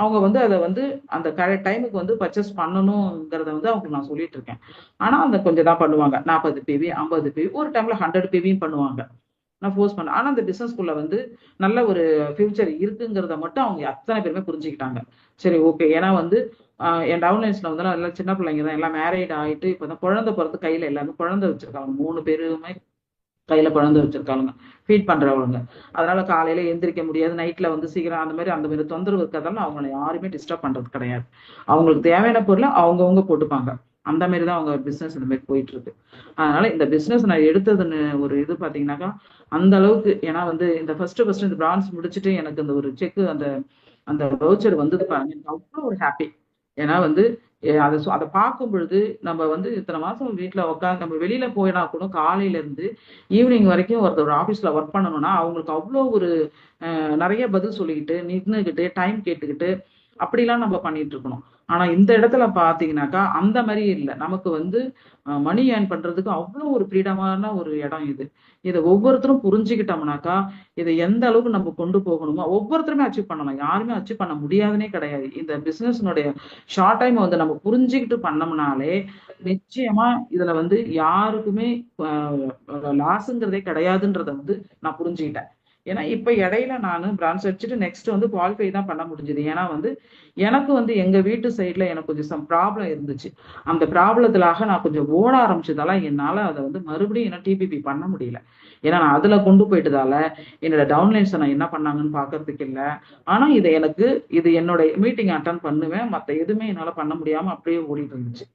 அவங்க வந்து அதை வந்து அந்த கரெக்ட் டைமுக்கு வந்து பர்ச்சேஸ் பண்ணணுங்கிறத வந்து அவங்களுக்கு நான் சொல்லிட்டு இருக்கேன். ஆனா அந்த கொஞ்சம் தான் பண்ணுவாங்க. 40 பிவி, 50 பிவி, ஒரு டைம்ல 100 பிவியும் பண்ணுவாங்க. நான் ஃபோர்ஸ் பண்ணேன். ஆனா அந்த பிசினஸ்க்குள்ள வந்து நல்ல ஒரு ஃபியூச்சர் இருக்குங்கிறத மட்டும் அவங்க அத்தனை பேருமே புரிஞ்சுக்கிட்டாங்க. சரி ஓகே. ஏன்னா வந்து என் டவுன்லைன்ஸ்ல வந்து எல்லாம் சின்ன பிள்ளைங்க தான். எல்லாம் மேரிட் ஆயிட்டு இப்பதான் குழந்தை பிறந்து கையில எல்லாமே குழந்தை வச்சிருக்காங்க. 3 பேருமே கையில குழந்தை வச்சிருக்காளுங்க. ஃபீட் பண்றவளுங்க. அதனால காலையில எந்திரிக்க முடியாது. நைட்ல வந்து சீக்கிரம் அந்த மாதிரி தொந்தரவு இருக்கிறதால அவங்கள யாருமே டிஸ்டர்ப் பண்றது கிடையாது. அவங்களுக்கு தேவையான பொருளை அவங்கவங்க போட்டுப்பாங்க. அந்த மாதிரி தான் அவங்க பிசினஸ் இந்த மாதிரி போயிட்டு இருக்கு. அதனால இந்த பிசினஸ் நான் எடுத்ததுன்னு ஒரு இது பாத்தீங்கன்னாக்கா அந்த அளவுக்கு, ஏன்னா வந்து இந்த ஃபர்ஸ்ட் இந்த பிரான்ச் முடிச்சுட்டு எனக்கு அந்த ஒரு செக் அந்த அந்த வவுச்சர் வந்தது பாருங்க. எனக்கு அவ்வளோ ஒரு ஹாப்பி. ஏன்னா வந்து அதை பார்க்கும் பொழுது நம்ம வந்து இத்தனை மாசம் வீட்ல உட்காந்து நம்ம வெளியில போயினா கூட காலையில இருந்து ஈவினிங் வரைக்கும் ஒருத்தர் ஆபீஸ்ல ஒர்க் பண்ணணும்னா அவங்களுக்கு அவ்வளோ ஒரு நிறைய பதில் சொல்லிக்கிட்டு நின்னுகிட்டு டைம் கேட்டுக்கிட்டு அப்படிலாம் நம்ம பண்ணிட்டு இருக்கணும். ஆனா இந்த இடத்துல பாத்தீங்கன்னாக்கா அந்த மாதிரி இல்லை. நமக்கு வந்து மணி ஏர்ன் பண்றதுக்கு அவ்வளோ ஒரு ஃப்ரீடமான ஒரு இடம் இது. இதை ஒவ்வொருத்தரும் புரிஞ்சுக்கிட்டோம்னாக்கா இதை எந்த அளவுக்கு நம்ம கொண்டு போகணுமோ ஒவ்வொருத்தருமே அச்சீவ் பண்ணலாம். யாருமே அச்சீவ் பண்ண முடியாதுன்னே கிடையாது. இந்த பிசினஸ்னுடைய ஷார்ட் டைம் வந்து நம்ம புரிஞ்சுக்கிட்டு பண்ணோம்னாலே நிச்சயமா இதுல வந்து யாருக்குமே லாஸ்ங்கிறதே கிடையாதுன்றத வந்து நான் புரிஞ்சுக்கிட்டேன். ஏன்னா இப்ப இடையில நான் பிரான்ச் அடிச்சுட்டு நெக்ஸ்ட் வந்து குவாலிஃபை தான் பண்ண முடிஞ்சது. ஏன்னா வந்து எனக்கு வந்து எங்க வீட்டு சைட்ல எனக்கு கொஞ்சம் சம் ப்ராப்ளம் இருந்துச்சு. அந்த ப்ராப்ளத்திலாக நான் கொஞ்சம் ஓட ஆரம்பிச்சதால என்னால அதை வந்து மறுபடியும் என்ன டிபிபி பண்ண முடியல. ஏன்னா நான் அதுல கொண்டு போயிட்டதால என்னோட டவுன்லைன்ஸை நான் என்ன பண்ணாங்கன்னு பாக்குறதுக்கு இல்லை. ஆனா இது என்னோட மீட்டிங் அட்டன் பண்ணுவேன். மத்த எதுவுமே என்னால பண்ண முடியாம அப்படியே ஓடிட்டு இருந்துச்சு.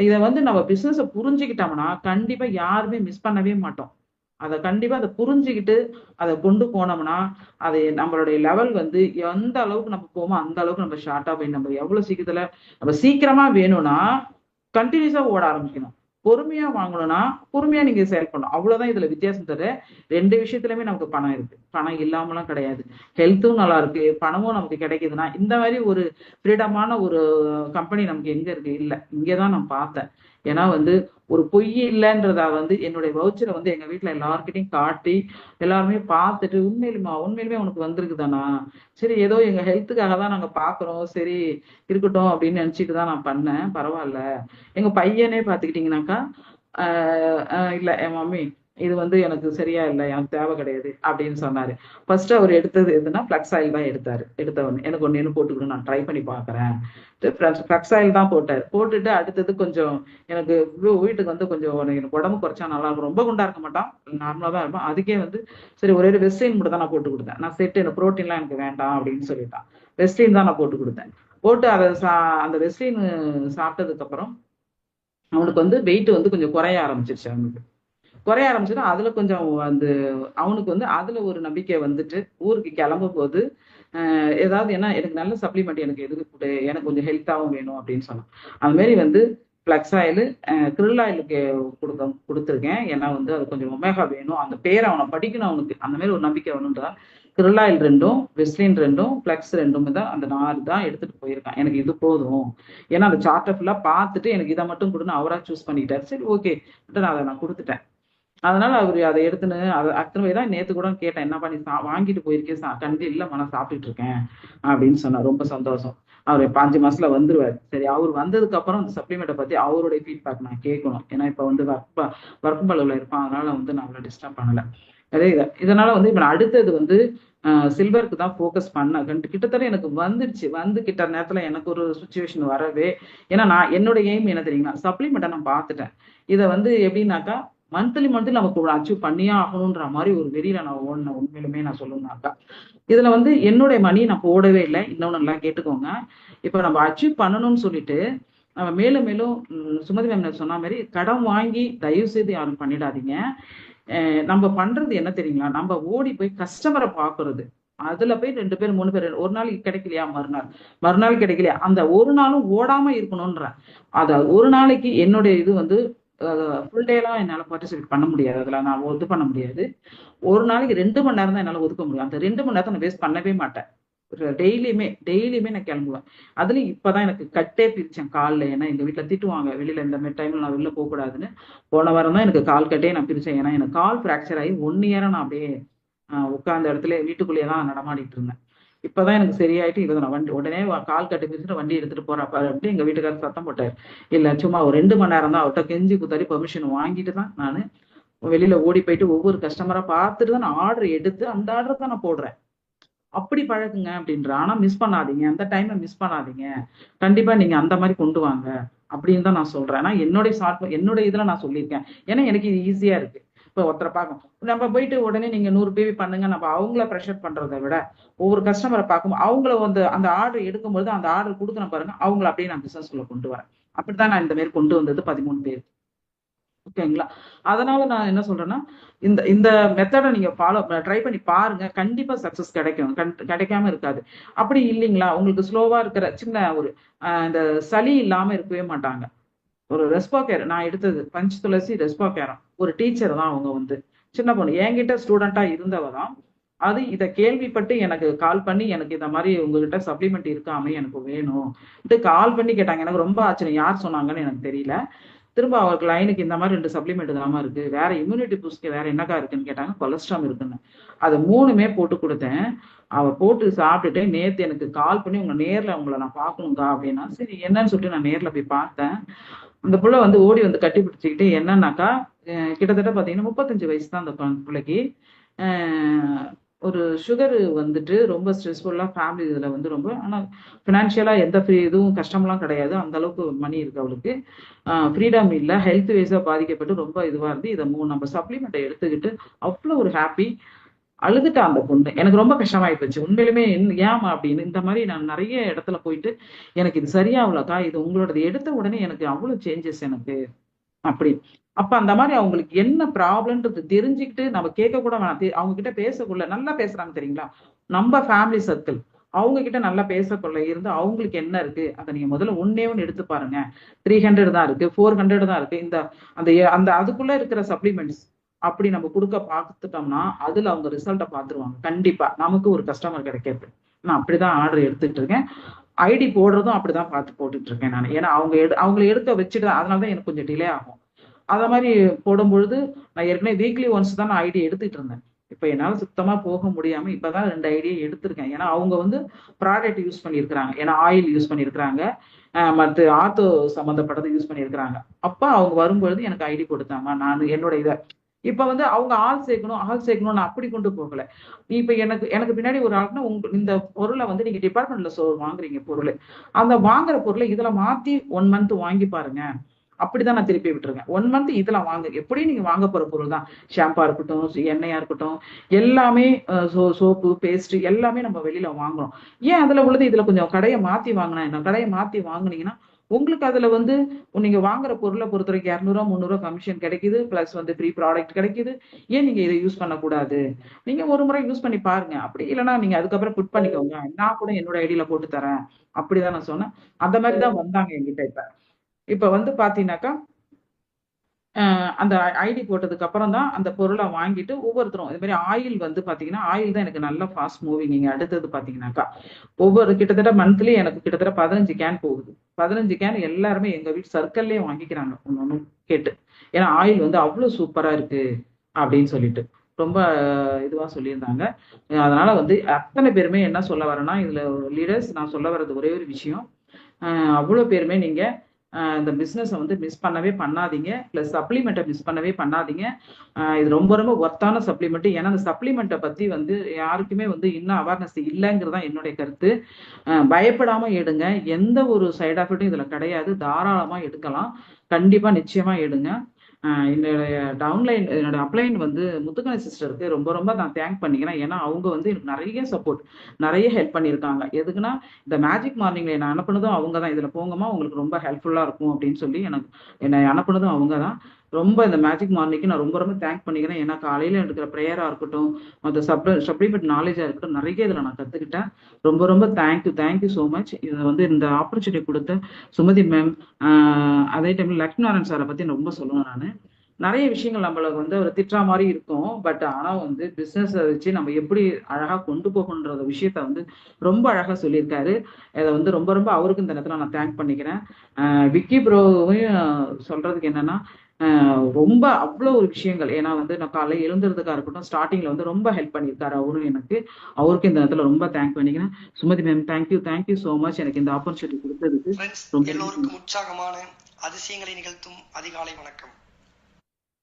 இதை வந்து நம்ம பிசினஸ புரிஞ்சுக்கிட்டோம்னா கண்டிப்பா யாருமே மிஸ் பண்ணவே மாட்டோம். அதை கண்டிப்பா அதை புரிஞ்சுக்கிட்டு அதை கொண்டு போனோம்னா அதை நம்மளுடைய லெவல் வந்து எந்த அளவுக்கு நம்ம போவோமோ அந்த அளவுக்கு நம்ம ஷார்ட்டா போய் நம்ம எவ்வளவு சீக்கிரத்துல நம்ம சீக்கிரமா வேணும்னா கண்டினியூஸா ஓட ஆரம்பிக்கணும். பொறுமையா வாங்கணும்னா பொறுமையா நீங்க சேல் பண்ணணும். அவ்வளவுதான் இதுல வித்தியாசம் தவிர 2 விஷயத்துலயுமே நமக்கு பணம் இருக்கு. பணம் இல்லாமலாம் கிடையாது. ஹெல்த்தும் நல்லா இருக்கு, பணமும் நமக்கு கிடைக்குதுன்னா இந்த மாதிரி ஒரு ஃப்ரீடமான ஒரு கம்பெனி நமக்கு எங்க இருக்கு? இல்ல. இங்கதான் நான் பார்த்தேன். ஏன்னா வந்து ஒரு பொய் இல்லைன்றத வந்து என்னுடைய வவுச்சரை வந்து எங்க வீட்டுல எல்லார்கிட்டையும் காட்டி எல்லாருமே பார்த்துட்டு உண்மையிலுமே உனக்கு வந்திருக்குதானா? சரி ஏதோ எங்க ஹெல்த்துக்காக தான் நாங்க பாக்குறோம், சரி இருக்கட்டும் அப்படின்னு நினைச்சிட்டு தான் நான் பண்ணேன். பரவாயில்ல. எங்க பையனே பாத்துக்கிட்டீங்கன்னாக்கா இல்ல என் மம்மி இது வந்து எனக்கு சரியா இல்லை, எனக்கு தேவை கிடையாது அப்படின்னு சொன்னாரு. ஃபர்ஸ்ட் அவர் எடுத்தது எதுனா ஃபிளக்ஸ் ஆயில் தான் எடுத்தாரு. எடுத்தவொடனே எனக்கு ஒன்னு போட்டுக்கணும், நான் ட்ரை பண்ணி பாக்குறேன். ஃபிளக்ஸ் ஆயில் தான் போட்டாரு. போட்டுட்டு அடுத்தது கொஞ்சம் எனக்கு வீட்டுக்கு வந்து கொஞ்சம் எனக்கு உடம்பு குறைச்சா நல்லா இருக்கும். ரொம்ப குண்டா இருக்க மாட்டான், நார்மலா தான் இருப்பான். அதுக்கே வந்து சரி ஒரே வெஸ்டின் மட்டும் தான் நான் போட்டு கொடுத்தேன். நான் செட்டு எனக்கு ப்ரோட்டீன்லாம் எனக்கு வேண்டாம் அப்படின்னு சொல்லிட்டான். வெஸ்டின் தான் நான் போட்டு கொடுத்தேன். போட்டு அதை அந்த வெஸ்டின் சாப்பிட்டதுக்கு அப்புறம் அவனுக்கு வந்து வெயிட் வந்து கொஞ்சம் குறைய ஆரம்பிச்சிருச்சு. அவனுக்கு குறைய ஆரம்பிச்சுன்னா அதுல கொஞ்சம் வந்து அவனுக்கு வந்து அதுல ஒரு நம்பிக்கை வந்துட்டு ஊருக்கு கிளம்பும் போது ஏதாவது ஏன்னா எனக்கு நல்ல சப்ளிமெண்ட் எனக்கு எதுக்கு கொடு, எனக்கு கொஞ்சம் ஹெல்த்தாகவும் வேணும் அப்படின்னு சொன்னான். அது மாதிரி வந்து ஃப்ளக்ஸ் ஆயில், krill ஆயிலுக்கு கொடுத்துருக்கேன். ஏன்னா வந்து அது கொஞ்சம் ஒமேகா வேணும், அந்த பேரை அவனை படிக்கணும், அவனுக்கு அந்த மாதிரி ஒரு நம்பிக்கை வேணும்ன்றா krill ஆயில் 2ம், வெஸ்லின் 2ம், ஃப்ளக்ஸ் 2ம் தான், அந்த 4 தான் எடுத்துட்டு போயிருக்கான். எனக்கு இது போதும், ஏன்னா அந்த சார்ட்டை ஃபுல்லாக பார்த்துட்டு எனக்கு இதை மட்டும் கொடுன்னு அவராக சூஸ் பண்ணிட்டார். சரி ஓகே, நான் கொடுத்துட்டேன். அதனால அவரு அதை எடுத்துன்னு அதை அத்தனை தான் நேத்து கூட கேட்டேன், என்னப்பா நீ வாங்கிட்டு போயிருக்கேன்? கண்டி இல்லம்மா நான் சாப்பிட்டுட்டு இருக்கேன் அப்படின்னு சொன்னார். ரொம்ப சந்தோஷம். அவர் 5 மாசத்துல வந்துருவாரு. சரி, அவர் வந்ததுக்கு அப்புறம் அந்த சப்ளிமெண்ட்டை பத்தி அவருடைய ஃபீட்பேக் நான் கேட்கணும். ஏன்னா இப்ப வந்து வர்க்கும் பலவில் இருப்பான், அதனால வந்து நான் அவ்வளவு டிஸ்டர்ப் பண்ணல. அதே இதனால வந்து இப்ப நான் அடுத்தது வந்து சில்வருக்கு தான் ஃபோக்கஸ் பண்ணேன். கிட்டத்தட்ட எனக்கு வந்துடுச்சு. வந்து கிட்ட நேரத்துல எனக்கு ஒரு சுச்சுவேஷன் வரவே, ஏன்னா நான் என்னோட எய்ம் என்ன தெரியுங்களா, சப்ளிமெண்ட்டை நான் பார்த்துட்டேன். இதை வந்து எப்படின்னாக்கா மந்த்லி நமக்கு அச்சீவ் பண்ணியே ஆகணுன்ற மாதிரி ஒரு வெறியில நான் ஓடினேன். உண்மையிலுமே நான் சொல்லணும்னாக்கா இதுல வந்து என்னுடைய மணி நான் போடவே இல்லை. இன்னொன்னு நல்லா கேட்டுக்கோங்க. இப்ப நம்ம அச்சீவ் பண்ணணும்னு சொல்லிட்டு நம்ம மேலும் மேலும் சுமதி மேம் சொன்ன மாதிரி கடன் வாங்கி தயவு செய்து யாரும் பண்ணிடாதீங்க. நம்ம பண்றது என்ன தெரியுங்களா, நம்ம ஓடி போய் கஸ்டமரை பாக்குறது, அதுல போய் 2 பேர் 3 பேர் ஒரு நாளைக்கு கிடைக்கலையா, மறுநாள் கிடைக்கலையா, அந்த ஒரு நாளும் ஓடாம இருக்கணும்ன்ற. அத ஒரு நாளைக்கு என்னுடைய இது வந்து ஃபுல் டேலாம் என்னால பார்ட்டிசிபேட் பண்ண முடியாது, அதுல நான் இது பண்ண முடியாது. ஒரு நாளைக்கு 2 மணி நேரம் தான் என்னால ஒதுக்க முடியும். அந்த 2 மணி நேரத்தை நான் வேஸ்ட் பண்ணவே மாட்டேன். டெய்லியுமே நான் கிளம்புவேன். அதுலயும் இப்பதான் எனக்கு கட்டே பிரிச்சேன் காலில். ஏன்னா எங்க வீட்டுல திட்டுவாங்க, வெளியில இந்த மாதிரி டைம்ல நான் வெளில போக கூடாதுன்னு. போன வாரம் தான் எனக்கு கால் கட்டே நான் பிரிச்சேன். ஏன்னா எனக்கு கால் ஃப்ராக்சர் ஆகி 1 இயரா நான் அப்படியே உட்கார்ந்த இடத்துல வீட்டுக்குள்ளேயே தான் நடமாடிட்டு இருந்தேன். இப்பதான் எனக்கு சரியாயிட்டு இவங்க நான் வண்டி உடனே கால் கட்டி பிரிச்சுட்டு வண்டி எடுத்துட்டு போறப்ப அப்படி எங்க வீட்டுக்காரர் சத்தம் போட்டாரு. இல்ல சும்மா ஒரு 2 மணி நேரம் தான், அவர்கிட்ட கெஞ்சி குத்தாரி பெர்மிஷன் வாங்கிட்டு தான் நான் வெளியில ஓடி போயிட்டு ஒவ்வொரு கஸ்டமரா பார்த்துட்டு தான் நான் ஆர்டர் எடுத்து அந்த ஆர்டர் தான் நான் போடுறேன். அப்படி பழகுங்க அப்படின்ற. ஆனா மிஸ் பண்ணாதீங்க, அந்த டைமை மிஸ் பண்ணாதீங்க. கண்டிப்பா நீங்க அந்த மாதிரி கொண்டு வாங்க அப்படின்னு தான் நான் சொல்றேன். ஆனா என்னுடைய இதுல நான் சொல்லியிருக்கேன். ஏன்னா எனக்கு இது ஈஸியா இருக்கு. இப்ப ஒருத்தரை பார்க்கணும், நம்ம போயிட்டு உடனே நீங்க 100 பேபி பண்ணுங்க, நம்ம அவங்கள ப்ரெஷர் பண்றதை விட ஒவ்வொரு கஸ்டமரை பார்க்கும் அவங்கள வந்து அந்த ஆர்டர் எடுக்கும்போது அந்த ஆர்டர் கொடுக்கணும் பாருங்க, அவங்கள அப்படியே நான் பிசினஸ்குள்ள கொண்டு வரேன். அப்படித்தான் நான் இந்த மாதிரி கொண்டு வந்தது 13 பேர். ஓகேங்களா? அதனால நான் என்ன சொல்றேன்னா, இந்த இந்த மெத்தடை நீங்க ட்ரை பண்ணி பாருங்க. கண்டிப்பா சக்சஸ் கிடைக்கும். கிடைக்காம இருக்காது. அப்படி இல்லைங்களா, உங்களுக்கு ஸ்லோவா இருக்கிற சின்ன ஒரு இந்த சளி இல்லாம இருக்கவே மாட்டாங்க. ஒரு ரெஸ்பா கேர் நான் எடுத்தது, பஞ்ச் துளசி ரெஸ்பா கேரம். ஒரு டீச்சர் தான் அவங்க வந்து, சின்ன பொண்ணு என்கிட்ட ஸ்டூடெண்டா இருந்தவ தான். அது இதை கேள்விப்பட்டு எனக்கு கால் பண்ணி, எனக்கு இந்த மாதிரி உங்ககிட்ட சப்ளிமெண்ட் இருக்காமே எனக்கு வேணும் இது கால் பண்ணி கேட்டாங்க. எனக்கு ரொம்ப ஆச்சரியம், யார் சொன்னாங்கன்னு எனக்கு தெரியல. திரும்ப அவருக்கு லைனுக்கு இந்த மாதிரி 2 சப்ளிமெண்ட் தாமா இருக்கு, வேற இம்யூனிட்டி பூஸ்ட்க்கு வேற என்னக்கா இருக்குன்னு கேட்டாங்க. கொலஸ்ட்ரால் இருக்குன்னு. அது 3மே போட்டு கொடுத்தேன். அவ போட்டு சாப்பிட்டுட்டு நேத்து எனக்கு கால் பண்ணி உங்களை நான் பார்க்கணுங்கா அப்படின்னா, சரி என்னன்னு சொல்லிட்டு நான் நேர்ல போய் பார்த்தேன். அந்த புள்ள வந்து ஓடி வந்து கட்டி பிடிச்சிக்கிட்டு, என்னன்னாக்கா கிட்டத்தட்ட பாத்தீங்கன்னா 35 வயசு தான் அந்த பிள்ளைக்கு. ஒரு சுகர் வந்துட்டு ரொம்ப ஸ்ட்ரெஸ்ஃபுல்லா ஃபேமிலி இதுல வந்து ரொம்ப, ஆனா ஃபினான்ஷியலா எந்த இதுவும் கஷ்டம்லாம் கிடையாது. அந்த அளவுக்கு மணி இருக்கு அவளுக்கு. ஃப்ரீடம் இல்ல, ஹெல்த் வைஸா பாதிக்கப்பட்டு ரொம்ப இதுவா இருந்து இதை நம்ம சப்ளிமெண்ட்டை எடுத்துக்கிட்டு அவ்வளோ ஒரு ஹாப்பி. அழுதுட்டா அந்த பொண்ணு. எனக்கு ரொம்ப கஷ்டமாயி போச்சு உண்மையிலுமே. ஏமா அப்படின்னு. இந்த மாதிரி நான் நிறைய இடத்துல போயிட்டு எனக்கு இது சரியாகலக்கா, இது உங்களோடது எடுத்த உடனே எனக்கு அவ்வளவு சேஞ்சஸ் எனக்கு அப்படி. அப்ப அந்த மாதிரி அவங்களுக்கு என்ன ப்ராப்ளம்ன்றது தெரிஞ்சுக்கிட்டு நம்ம கேட்க கூட வேணாம். அவங்க கிட்ட பேசக்குள்ள நல்லா பேசுறாங்க தெரியுங்களா, நம்ம ஃபேமிலி சர்க்கிள். அவங்க கிட்ட நல்லா பேசக்குள்ள இருந்து அவங்களுக்கு என்ன இருக்கு அதை நீங்க முதல்ல ஒண்ணே எடுத்து பாருங்க. 300 தான் இருக்கு, 400 தான் இருக்கு. இந்த அந்த அந்த அதுக்குள்ள இருக்கிற சப்ளிமெண்ட்ஸ் அப்படி நம்ம கொடுக்க பார்த்துட்டோம்னா அதுல அவங்க ரிசல்ட்டை பார்த்துருவாங்க. கண்டிப்பா நமக்கு ஒரு கஸ்டமர் கிடைக்கிறது. நான் அப்படிதான் ஆர்டர் எடுத்துட்டு இருக்கேன். ஐடி போடுறதும் அப்படிதான் பார்த்து போட்டுட்டு இருக்கேன் நான். ஏன்னா அவங்களை எடுக்க வச்சுட்டு, அதனாலதான் எனக்கு கொஞ்சம் டிலே ஆகும். அத மாதிரி போடும்பொழுது நான் ஏற்கனவே வீக்லி ஒன்ஸ் தான் நான் ஐடி எடுத்துட்டு இருந்தேன். இப்ப என்னால சுத்தமா போக முடியாம இப்பதான் 2 ஐடியை எடுத்திருக்கேன். ஏன்னா அவங்க வந்து ப்ராடக்ட் யூஸ் பண்ணியிருக்கிறாங்க, ஏன்னா ஆயில் யூஸ் பண்ணியிருக்கிறாங்க, மற்ற ஆர்த்தோ சம்பந்தப்பட்டதை யூஸ் பண்ணியிருக்கிறாங்க. அப்ப அவங்க வரும்பொழுது எனக்கு ஐடி கொடுத்தாங்க. நான் என்னோட இதை இப்ப வந்து அவங்க ஆள் சேர்க்கணும் நான் அப்படி கொண்டு போகல. இப்ப எனக்கு பின்னாடி ஒரு ஆள்னா இந்த பொருளை வந்து நீங்க டிபார்ட்மெண்ட்ல வாங்குறீங்க பொருள், அந்த வாங்குற பொருளை இதுல மாத்தி 1 மந்த் வாங்கி பாருங்க. அப்படிதான் நான் திருப்பி விட்டுருக்கேன். 1 மந்த் இதுல வாங்க, எப்படியும் நீங்க வாங்க போற பொருள் தான். ஷாம்பா இருக்கட்டும், எண்ணெயா இருக்கட்டும், எல்லாமே சோப்பு பேஸ்ட் எல்லாமே நம்ம வெளியில வாங்குறோம். ஏன் அதுல உள்ளது இதுல கொஞ்சம் கடையை மாத்தி வாங்கினா என்ன, கடையை மாத்தி வாங்குனீங்கன்னா உங்களுக்கு அதுல வந்து நீங்க வாங்குற பொருளை பொறுத்த வரைக்கும் 200 300 கமிஷன் கிடைக்குது, பிளஸ் வந்து ஃப்ரீ ப்ராடக்ட் கிடைக்குது. ஏன் நீங்க இதை யூஸ் பண்ணக்கூடாது? நீங்க ஒரு முறை யூஸ் பண்ணி பாருங்க. அப்படி இல்லைன்னா நீங்க அதுக்கப்புறம் புட் பண்ணிக்கோங்க, நான் கூட என்னோட ஐடியில போட்டு தரேன் அப்படிதான் நான் சொன்னேன். அந்த மாதிரி தான் வந்தாங்க என்கிட்ட. இப்ப இப்ப வந்து பாத்தீங்கன்னாக்கா அந்த ஐடி போட்டதுக்கு அப்புறம் தான் அந்த பொருளை வாங்கிட்டு ஒவ்வொருத்தரும் இது மாதிரி ஆயில் வந்து பாத்தீங்கன்னா, ஆயில் தான் எனக்கு நல்ல ஃபாஸ்ட் மூவிங். இங்க அடுத்தது பாத்தீங்கன்னாக்கா ஒவ்வொரு கிட்டத்தட்ட மந்த்லி எனக்கு கிட்டத்தட்ட 15 கேன் போகுது. 15 கேன் எல்லாருமே எங்க வீட்டு சர்க்கிள்லயே வாங்கிக்கிறாங்க ஒண்ணு ஒண்ணு கேட்டு. ஏன்னா ஆயில் வந்து அவ்வளவு சூப்பரா இருக்கு அப்படின்னு சொல்லிட்டு ரொம்ப இதுவா சொல்லியிருந்தாங்க. அதனால வந்து அத்தனை பேருமே என்ன சொல்ல வரேன்னா, இதுல லீடர்ஸ் நான் சொல்ல வர்றது ஒரே ஒரு விஷயம். அவ்வளோ பேருமே நீங்க இந்த பிஸ்னஸை வந்து மிஸ் பண்ணவே பண்ணாதீங்க. ப்ளஸ் சப்ளிமெண்ட்டை மிஸ் பண்ணவே பண்ணாதீங்க. இது ரொம்ப ரொம்ப ஒர்த்தான சப்ளிமெண்ட். ஏன்னா அந்த சப்ளிமெண்ட்டை பத்தி வந்து யாருக்குமே வந்து இன்னும் அவேர்னஸ் இல்லைங்கிறது தான் என்னுடைய கருத்து. பயப்படாம எடுங்க. எந்த ஒரு சைடு எஃபெக்ட்டும் இதுல கிடையாது. தாராளமா எடுக்கலாம். கண்டிப்பா நிச்சயமா எடுங்க. என்னுடைய டவுன்லைன் என்னோட அப்ளைன் வந்து முத்துக்கணி சிஸ்டருக்கு ரொம்ப ரொம்ப நான் தேங்க் பண்ணிக்கிறேன். ஏன்னா அவங்க வந்து எனக்கு நிறைய சப்போர்ட், நிறைய ஹெல்ப் பண்ணியிருக்காங்க. எதுக்குன்னா இந்த மேஜிக் மார்னிங்ல என்ன அனுப்புனதும் அவங்க தான். இதுல போங்கம்மா உங்களுக்கு ரொம்ப ஹெல்ப்ஃபுல்லா இருக்கும் அப்படின்னு சொல்லி என்னை அனுப்புனதும் அவங்க தான். ரொம்ப இந்த மேஜிக் மார்னிங்க்கு நான் ரொம்ப ரொம்ப தேங்க் பண்ணிக்கிறேன். ஏன்னா காலையில எடுக்கிற ப்ரேயரா இருக்கட்டும், மற்ற சப்ளிமெண்ட் நாலேஜா இருக்கட்டும், நிறைய இதுல நான் கத்துக்கிட்டேன். ரொம்ப ரொம்ப தேங்க்யூ ஸோ மச். இதை வந்து இந்த ஆப்பர்ச்சுனிட்டி கொடுத்த சுமதி மேம், அதே டைம்ல லக்ஷ்மி நாராயண் சாரை பத்தி ரொம்ப சொல்லணும் நான். நிறைய விஷயங்கள் நம்மளுக்கு வந்து ஒரு திட்டுற மாதிரி இருக்கும். பட் ஆனா வந்து பிசினஸ் வச்சு நம்ம எப்படி அழகா கொண்டு போகணுன்ற விஷயத்த வந்து ரொம்ப அழகா சொல்லியிருக்காரு. அதை வந்து ரொம்ப ரொம்ப அவருக்கு இந்த நேரத்துல நான் தேங்க் பண்ணிக்கிறேன். விக்கி ப்ரோவையும் சொல்றதுக்கு என்னன்னா, ரொம்ப அவ்வளோ ஒரு விஷயங்கள். ஏன்னா வந்து நான் காலை எழுந்துறதுக்கா இருக்கட்டும், ஸ்டார்டிங்ல வந்து ரொம்ப ஹெல்ப் பண்ணியிருக்காரு அவரும் எனக்கு. அவருக்கு இந்த நேரத்துல ரொம்ப தேங்க் பண்ணிக்கிறேன். Sumathi ma'am thank you so much எனக்கு இந்த ஆப்பர்ச்சுனிட்டி கொடுத்ததுக்கு. ரொம்ப எல்லோருக்கும் உற்சாகமான அதிசயங்களை நிகழ்த்தும் அதிகாலை வணக்கம்.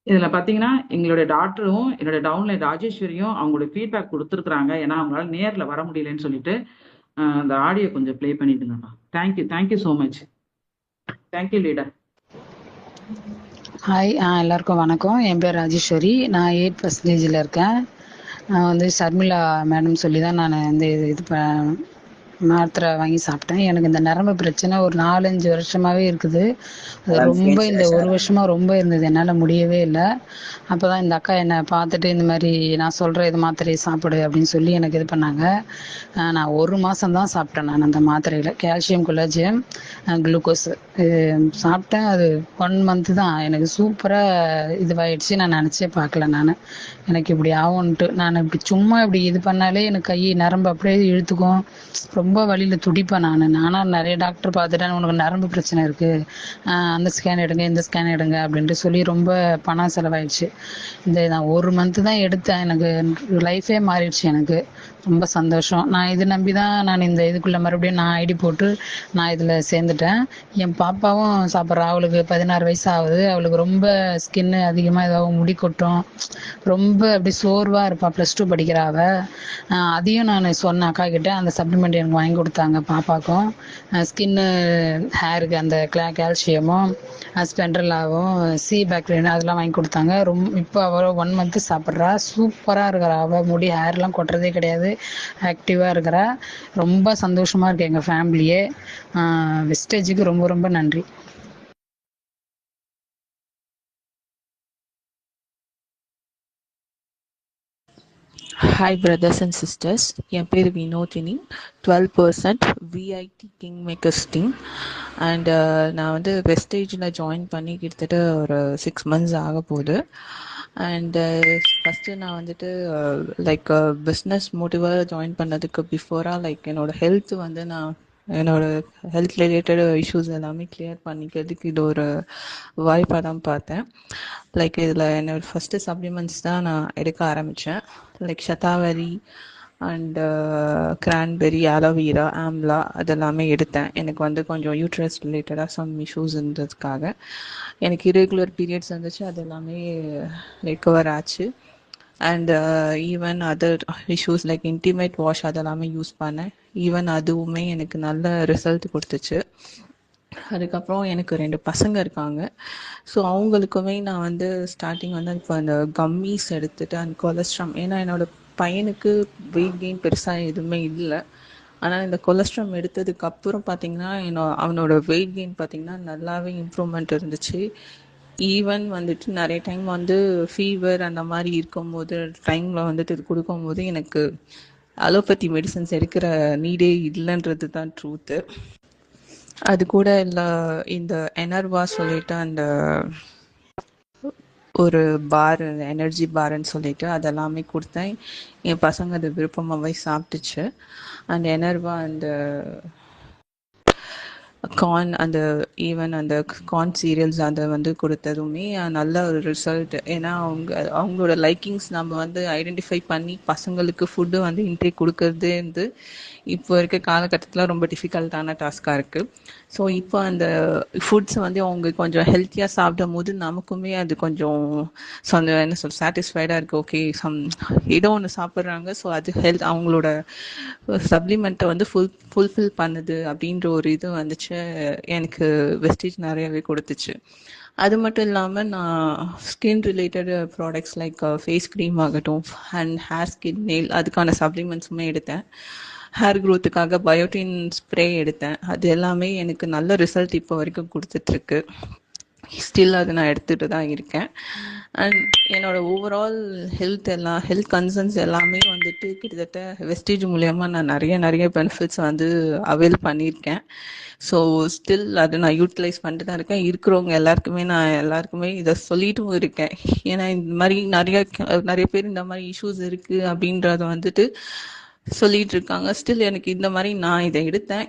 இதுல பாத்தீங்கன்னா எங்களுடைய டாக்டரும் என்னோட டவுன்லைன் ராஜேஸ்வரியும் அவங்களோட ஃபீட்பேக் கொடுத்துருக்காங்க. ஏன்னா அவங்களால நேர்ல வர முடியலன்னு சொல்லிட்டு அந்த ஆடியோ கொஞ்சம் ப்ளே பண்ணிட்டுங்கப்பா. Thank you so much. Thank you leader. Hi, எல்லாருக்கும் வணக்கம். என் பேர் ராஜேஸ்வரி. நான் 8% இருக்கேன். நான் வந்து ஷர்மிளா மேடம் சொல்லி தான் நான் வந்து இது மாத்திரை வாங்கி சாப்பிட்டேன். எனக்கு இந்த நரம்பு பிரச்சனை ஒரு 4-5 வருஷமாவே இருக்குது. அது ரொம்ப இந்த ஒரு வருஷமா ரொம்ப இருந்தது, என்னால் முடியவே இல்லை. அப்போ தான் இந்த அக்கா என்னை பார்த்துட்டு இந்த மாதிரி நான் சொல்கிற இது மாத்திரையை சாப்பிடு அப்படின்னு சொல்லி எனக்கு இது பண்ணாங்க. நான் 1 மாதம் தான் சாப்பிட்டேன் நான் அந்த மாத்திரையில். கால்சியம், கொலாஜியம், குளுக்கோஸ் சாப்பிட்டேன். அது 1 மந்த்து தான் எனக்கு சூப்பராக இதுவாகிடுச்சு. நான் நினச்சே பார்க்கல நான் எனக்கு இப்படி ஆகும்ன்ட்டு. நான் இப்படி சும்மா இப்படி இது பண்ணாலே எனக்கு கை நரம்பு அப்படியே இழுத்துக்கும். ரொம்ப வழியில் துடிப்பேன் நானாக நிறைய டாக்டர் பார்த்துட்டேன். உனக்கு நரம்பு பிரச்சனை இருக்குது, அந்த ஸ்கேன் எடுங்க இந்த ஸ்கேன் எடுங்க அப்படின்ட்டு சொல்லி ரொம்ப பணம் செலவாயிடுச்சு. நான் 1 மந்த்து தான் எடுத்தேன். எனக்கு லைஃபே மாறிடுச்சு. எனக்கு ரொம்ப சந்தோஷம். நான் இது நம்பி தான் நான் இந்த இதுக்குள்ளே மறுபடியும் நான் ஐடி போட்டு நான் இதில் சேர்ந்துட்டேன். என் பாப்பாவும் சாப்பிட்றா. அவளுக்கு 16 வயசு ஆகுது. அவளுக்கு ரொம்ப ஸ்கின்னு அதிகமாக ஏதாவது முடி கொட்டும், ரொம்ப அப்படி சோர்வாக இருப்பாள். +2 படிக்கிறா அவள். அதையும் நான் சொன்ன அக்கா கிட்ட அந்த சப்ளிமெண்ட் எனக்கு வாங்கி கொடுத்தாங்க. பாப்பாக்கும் ஸ்கின்னு ஹேருக்கு அந்த கால்சியமும் ஸ்பெண்ட்ரலாவும் சி பேக்டீரியா அதெல்லாம் வாங்கி கொடுத்தாங்க. இப்போ அவள் 1 மந்த்து சாப்பிட்றா. சூப்பராக இருக்கிறா. அவள் முடி ஹேர்லாம் கொட்டுறதே கிடையாது, ஆக்டிவாக இருக்கிறா. ரொம்ப சந்தோஷமாக இருக்குது எங்கள் ஃபேமிலியே. வெஸ்டேஜுக்கு ரொம்ப ரொம்ப நன்றி. Hi brothers and sisters, என் பேர் Vinodhini. 12% VIT Kingmakers team. And நான் வந்து வெஸ்டேஜில் ஜாயின் பண்ணி கிட்டத்தட்ட ஒரு 6 months ஆக போகுது. அண்டு ஃபஸ்ட்டு நான் வந்துட்டு லைக் பிஸ்னஸ் மோட்டிவாக ஜாயின் பண்ணதுக்கு பிஃபோராக லைக் என்னோட ஹெல்த் ரிலேட்டட் இஷ்யூஸ் எல்லாமே கிளியர் பண்ணிக்கிறதுக்கு இது ஒரு வாய்ப்பாக தான் பார்த்தேன். லைக் இதில் என்னோட ஃபஸ்ட்டு சப்ளிமெண்ட்ஸ் தான் நான் எடுக்க ஆரம்பித்தேன். Like shatavari and cranberry, aloe vera, amla அதெல்லாமே எடுத்தேன். எனக்கு வந்து கொஞ்சம் யூட்ரஸ் ரிலேட்டடாக சம் இஷ்யூஸ் இருந்ததுக்காக எனக்கு இரெகுலர் பீரியட்ஸ் இருந்துச்சு. அது எல்லாமே ரெக்கவர் ஆச்சு. And even other issues like intimate wash அதெல்லாமே யூஸ் பண்ணேன். ஈவன் அதுவுமே எனக்கு நல்ல ரிசல்ட் கொடுத்துச்சு. அதுக்கப்புறம் எனக்கு 2 பசங்க இருக்காங்க. ஸோ அவங்களுக்குமே நான் வந்து ஸ்டார்டிங் வந்து இப்போ அந்த கம்மீஸ் எடுத்துகிட்டு அண்ட் கொலஸ்ட்ராம், ஏன்னா என்னோடய பையனுக்கு வெயிட் கெயின் பெருசாக எதுவுமே இல்லை. ஆனால் இந்த கொலஸ்ட்ரால் எடுத்ததுக்கு அப்புறம் பார்த்தீங்கன்னா அவனோட வெயிட் கெயின் பார்த்தீங்கன்னா நல்லாவே இம்ப்ரூவ்மெண்ட் இருந்துச்சு. ஈவன் வந்துட்டு நிறைய டைம் வந்து ஃபீவர் அந்த மாதிரி இருக்கும்போது டைமில் வந்துட்டு இது கொடுக்கும்போது எனக்கு அலோபதி மெடிசன்ஸ் எடுக்கிற நீடே இல்லைன்றது தான் ட்ரூத்து. அது கூட இல்லை, இந்த எனர்வா சொல்லிட்டு அந்த ஒரு பார், எனர்ஜி பார்ன்னு சொல்லிட்டு அதெல்லாமே கொடுத்தேன். என் பசங்க அது விருப்பமாகவே சாப்பிட்டுச்சு. அந்த எனர்வா அந்த கார்ன், அந்த ஈவன் அந்த கார்ன் சீரியல்ஸ் அதை வந்து கொடுத்ததுமே நல்ல ஒரு ரிசல்ட். ஏன்னா அவங்களோட லைக்கிங்ஸ் நம்ம வந்து ஐடென்டிஃபை பண்ணி பசங்களுக்கு ஃபுட்டு வந்து இன்டேக் கொடுக்கறது வந்து இப்போ இருக்க காலகட்டத்தில் ரொம்ப டிஃபிகல்ட்டான டாஸ்காக இருக்குது. ஸோ இப்போ அந்த ஃபுட்ஸை வந்து அவங்க கொஞ்சம் ஹெல்த்தியாக சாப்பிடும் போது நமக்குமே அது கொஞ்சம் என்ன சாட்டிஸ்ஃபைடாக இருக்குது. ஓகே, ஏதோ ஒன்று சாப்பிட்றாங்க, ஸோ அது ஹெல்த் அவங்களோட சப்ளிமெண்ட்டை வந்து ஃபுல்ஃபில் பண்ணுது அப்படின்ற ஒரு இது வந்துச்சு. எனக்கு வெஸ்டேஜ் நிறையவே கொடுத்துச்சு. அது மட்டும் இல்லாமல் நான் skin related products like face cream ஆகட்டும் அண்ட் ஹேர் ஸ்கின் நெயில் அதுக்கான சப்ளிமெண்ட்ஸுமே எடுத்தேன். ஹேர் க்ரோத்துக்காக பயோட்டின் ஸ்ப்ரே எடுத்தேன். அது எல்லாமே எனக்கு நல்ல ரிசல்ட் இப்போ வரைக்கும் கொடுத்துட்ருக்கு. ஸ்டில் அதை நான் எடுத்துகிட்டு தான் இருக்கேன். அண்ட் என்னோட ஓவரால் ஹெல்த் கன்சர்ன்ஸ் எல்லாமே வந்துட்டு கிட்டத்தட்ட வெஸ்டேஜ் மூலயமா நான் நிறைய பெனிஃபிட்ஸ் வந்து அவைல் பண்ணியிருக்கேன். ஸோ ஸ்டில் அதை நான் யூட்டிலைஸ் பண்ணிட்டு தான் இருக்கேன். இருக்கிறவங்க எல்லாருக்குமே இதை சொல்லிட்டும் இருக்கேன். ஏன்னா இந்த மாதிரி நிறைய பேர் இந்த மாதிரி இஷ்யூஸ் இருக்குது அப்படின்றத வந்துட்டு சொல்லிட்டு இருக்காங்க. ஸ்டில் எனக்கு இந்த மாதிரி நான் இதை எடுத்தேன்,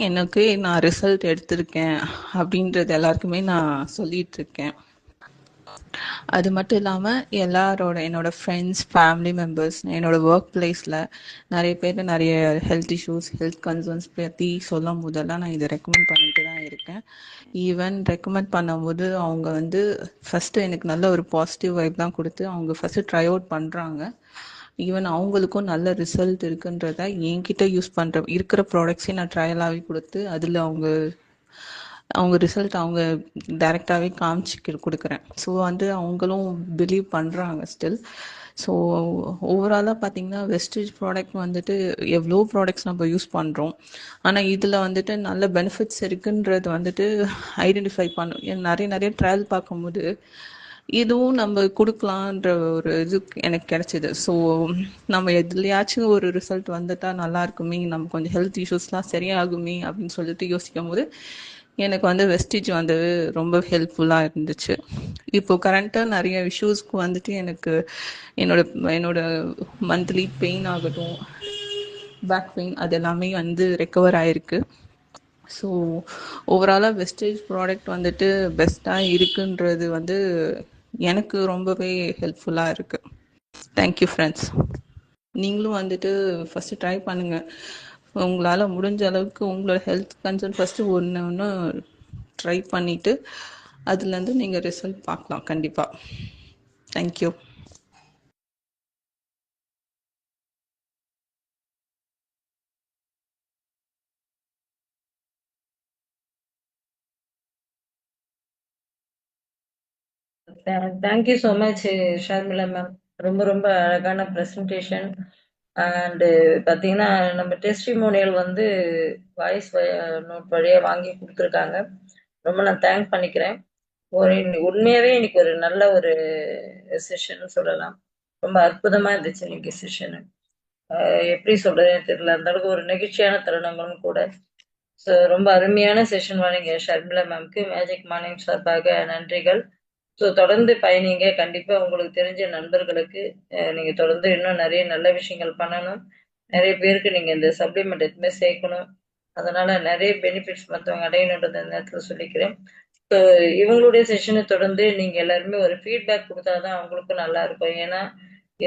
நான் ரிசல்ட் எடுத்திருக்கேன் அப்படின்றது எல்லாருக்குமே நான் சொல்லிட்டு இருக்கேன். அது மட்டும் இல்லாமல் என்னோட ஃப்ரெண்ட்ஸ், ஃபேமிலி மெம்பர்ஸ், என்னோட ஒர்க் பிளேஸில் நிறைய பேர் நிறைய ஹெல்த் இஷ்யூஸ், ஹெல்த் கன்சர்ன்ஸ் பற்றி சொல்லும் போதெல்லாம் நான் இதை ரெக்கமெண்ட் பண்ணிட்டு தான் இருக்கேன். ஈவன் ரெக்கமெண்ட் பண்ணும்போது அவங்க வந்து ஃபஸ்ட்டு எனக்கு நல்ல ஒரு பாசிட்டிவ் வைப் தான் கொடுத்து அவங்க ஃபஸ்ட்டு ட்ரை அவுட் பண்ணுறாங்க. ஈவன் அவங்களுக்கும் நல்ல ரிசல்ட் இருக்குன்றத என்கிட்ட இருக்கிற ப்ராடக்ட்ஸே நான் ட்ரையலாகவே கொடுத்து அதில் அவங்க ரிசல்ட் அவங்க டைரெக்டாகவே கொடுக்குறேன். ஸோ வந்து அவங்களும் பிலீவ் பண்ணுறாங்க ஸ்டில். ஸோ ஓவராலாக பார்த்தீங்கன்னா வெஸ்டேஜ் ப்ராடக்ட் வந்துட்டு எவ்வளோ ப்ராடக்ட்ஸ் நம்ம யூஸ் பண்ணுறோம், ஆனால் இதில் வந்துட்டு நல்ல பெனிஃபிட்ஸ் இருக்குன்றது வந்துட்டு ஐடென்டிஃபை பண்ணும். நிறைய ட்ரையல் பார்க்கும்போது இதுவும் நம்ம கொடுக்கலான்ற ஒரு இது எனக்கு கிடைச்சிது. ஸோ நம்ம எதுலையாச்சும் ஒரு ரிசல்ட் வந்துட்டா நல்லா இருக்குமே, நம்ம கொஞ்சம் ஹெல்த் இஷ்யூஸ்லாம் சரியாகுமே அப்படின்னு சொல்லிட்டு யோசிக்கும் போது எனக்கு வந்து வெஸ்டேஜ் வந்து ரொம்ப ஹெல்ப்ஃபுல்லாக இருந்துச்சு. இப்போ கரண்ட்டாக நிறைய இஷ்யூஸ்க்கு வந்துட்டு எனக்கு என்னோட மந்த்லி பெயின் ஆகட்டும், பேக் பெயின், அது எல்லாமே வந்து ரெக்கவர் ஆகிருக்கு. ஸோ ஓவராலாக வெஸ்டேஜ் ப்ராடக்ட் வந்துட்டு பெஸ்ட்டாக இருக்குன்றது வந்து எனக்கு ரொம்பவே ஹெல்ப்ஃபுல்லாக இருக்குது. Thank you friends. நீங்களும் வந்துட்டு ஃபஸ்ட்டு ட்ரை பண்ணுங்கள். உங்களால் முடிஞ்ச அளவுக்கு உங்களோட ஹெல்த் கன்சர்ன் ஃபஸ்ட்டு ஒன்று ட்ரை பண்ணிவிட்டு அதுலேருந்து நீங்கள் ரிசல்ட் பார்க்கலாம் கண்டிப்பாக. Thank you. Thank you so much Sharmila ma'am. ரொம்ப ரொம்ப அழகான ப்ரெசன்டேஷன். அண்டு பார்த்தீங்கன்னா நம்ம டெஸ்டிமோனியல் வந்து வாய்ஸ் நோட் வழியாக வாங்கி கொடுத்துருக்காங்க. ரொம்ப நான் தேங்க் பண்ணிக்கிறேன். உண்மையாகவே இன்னைக்கு ஒரு நல்ல ஒரு செஷன் சொல்லலாம். ரொம்ப அற்புதமாக இருந்துச்சு இன்னைக்கு செஷனு. எப்படி சொல்கிறதுன்னு தெரியல, அந்த அளவுக்கு ஒரு நெகிழ்ச்சியான தருணங்களும் கூட. ஸோ ரொம்ப அருமையான செஷன் வாங்கிங்க ஷர்மிளா மேம்க்கு மேஜிக் மார்னிங் சார்பாக நன்றிகள். ஸோ தொடர்ந்து பயணிங்க. கண்டிப்பா உங்களுக்கு தெரிஞ்ச நண்பர்களுக்கு நீங்க தொடர்ந்து இன்னும் நிறைய நல்ல விஷயங்கள் பண்ணணும். நிறைய பேருக்கு நீங்க இந்த சப்ளிமெண்ட் எதுவுமே சேர்க்கணும். அதனால நிறைய பெனிஃபிட்ஸ் மற்றவங்க அடையணுன்றத இந்த நேரத்தில் சொல்லிக்கிறேன். ஸோ இவங்களுடைய செஷனை தொடர்ந்து நீங்க எல்லாருமே ஒரு ஃபீட்பேக் கொடுத்தாதான் அவங்களுக்கும் நல்லா இருக்கும். ஏன்னா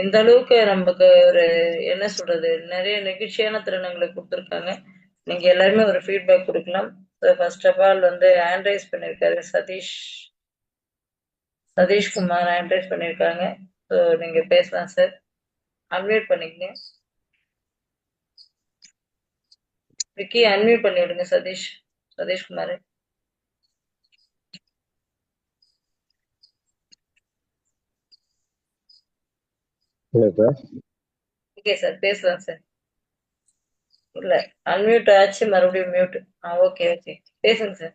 இந்த அளவுக்கு நமக்கு ஒரு என்ன சொல்றது, நிறைய நெகிழ்ச்சியான தருணங்களை கொடுத்துருக்காங்க. நீங்க எல்லாருமே ஒரு ஃபீட்பேக் கொடுக்கலாம். ஸோ ஃபர்ஸ்ட் ஆஃப் ஆல் வந்து ஹேண்ட் ரைஸ் பண்ணியிருக்காரு சதீஷ்குமார் ஹேண்ட் ரைஸ் பண்ணியிருக்காங்க. ஸோ நீங்க பேசலாம் சார். அன்மியூட் பண்ணிக்கங்க. விக்கி அன்மியூட் பண்ணி விடுங்க Satishkumar. Hello sir. Okay sir, பேசலாம் சார். இல்ல, அன்மியூட் ஆச்சு, மறுபடியும் மியூட். ஓகே ஓகே, பேசுங்க சார்.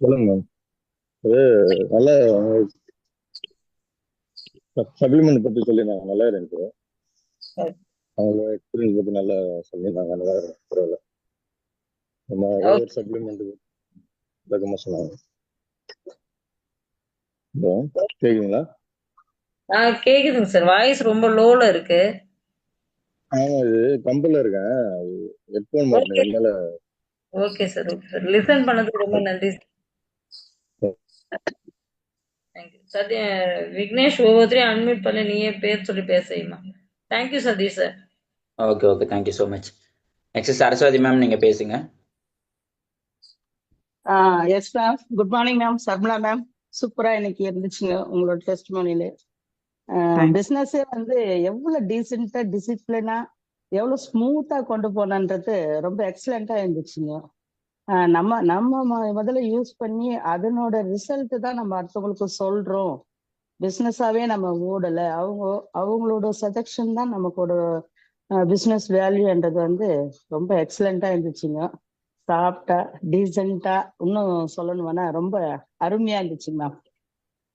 சொல்லுங்க மேம். அது நல்ல சப்ளிமெண்ட் பத்தி சொல்லியிருந்தாங்க, நல்லா இருந்துச்சு. அவங்களோட எக்ஸ்பீரியன்ஸ் பத்தி நல்லா சொல்லியிருந்தாங்க, நல்லா இருக்கு. பரவாயில்ல. நம்ம ஒவ்வொரு சப்ளிமெண்ட் விளக்கமா சொன்னாங்க. ஹலோ, கேக்குதுங்களா? கேக்குதுங்க சார், வாய்ஸ் ரொம்ப லோல இருக்கு. ஆமா, இது கம்பெனில இருக்கேன், ஹெட்போன் மாட்டினது அதனால. Okay sir, okay sir, listen பண்ணதுக்கு ரொம்ப நன்றி சார். தேங்க்யூ சத்யா. விக்னேஷ் ஒவ்வொருத்தரையும் அன்மியூட் பண்ணி நீயே பேர் சொல்லி பேசுறீமா. Thank you Satish sir. Okay okay, thank you so much. Next Saraswati ma'am, நீங்கள் பேசுங்க. Yes ma'am, good morning ma'am. Sharmila ma'am, சூப்பரா இன்னைக்கு இருந்துச்சுங்க உங்களோட டெஸ்டிமோனியில. பிசினஸே வந்து எவ்வளவு டீசென்டா டிசிப்ளினா எவ்வளவு ஸ்மூத்தா கொண்டு போனன்றது ரொம்ப எக்ஸலண்டா இருந்துச்சுங்க. நம்ம நம்ம முதல்ல யூஸ் பண்ணி அதனோட ரிசல்ட் தான் நம்ம அடுத்தவங்களுக்கு சொல்றோம். பிசினஸாவே நம்ம ஓடல, அவங்களோட சஜெக்ஷன் தான் நமக்கோட பிசினஸ் வேல்யூன்றது வந்து ரொம்ப எக்ஸலண்டா இருந்துச்சுங்க. சாஃப்டா டீசெண்டா, இன்னும் சொல்லணும்னா ரொம்ப அருமையா இருந்துச்சு மேம்.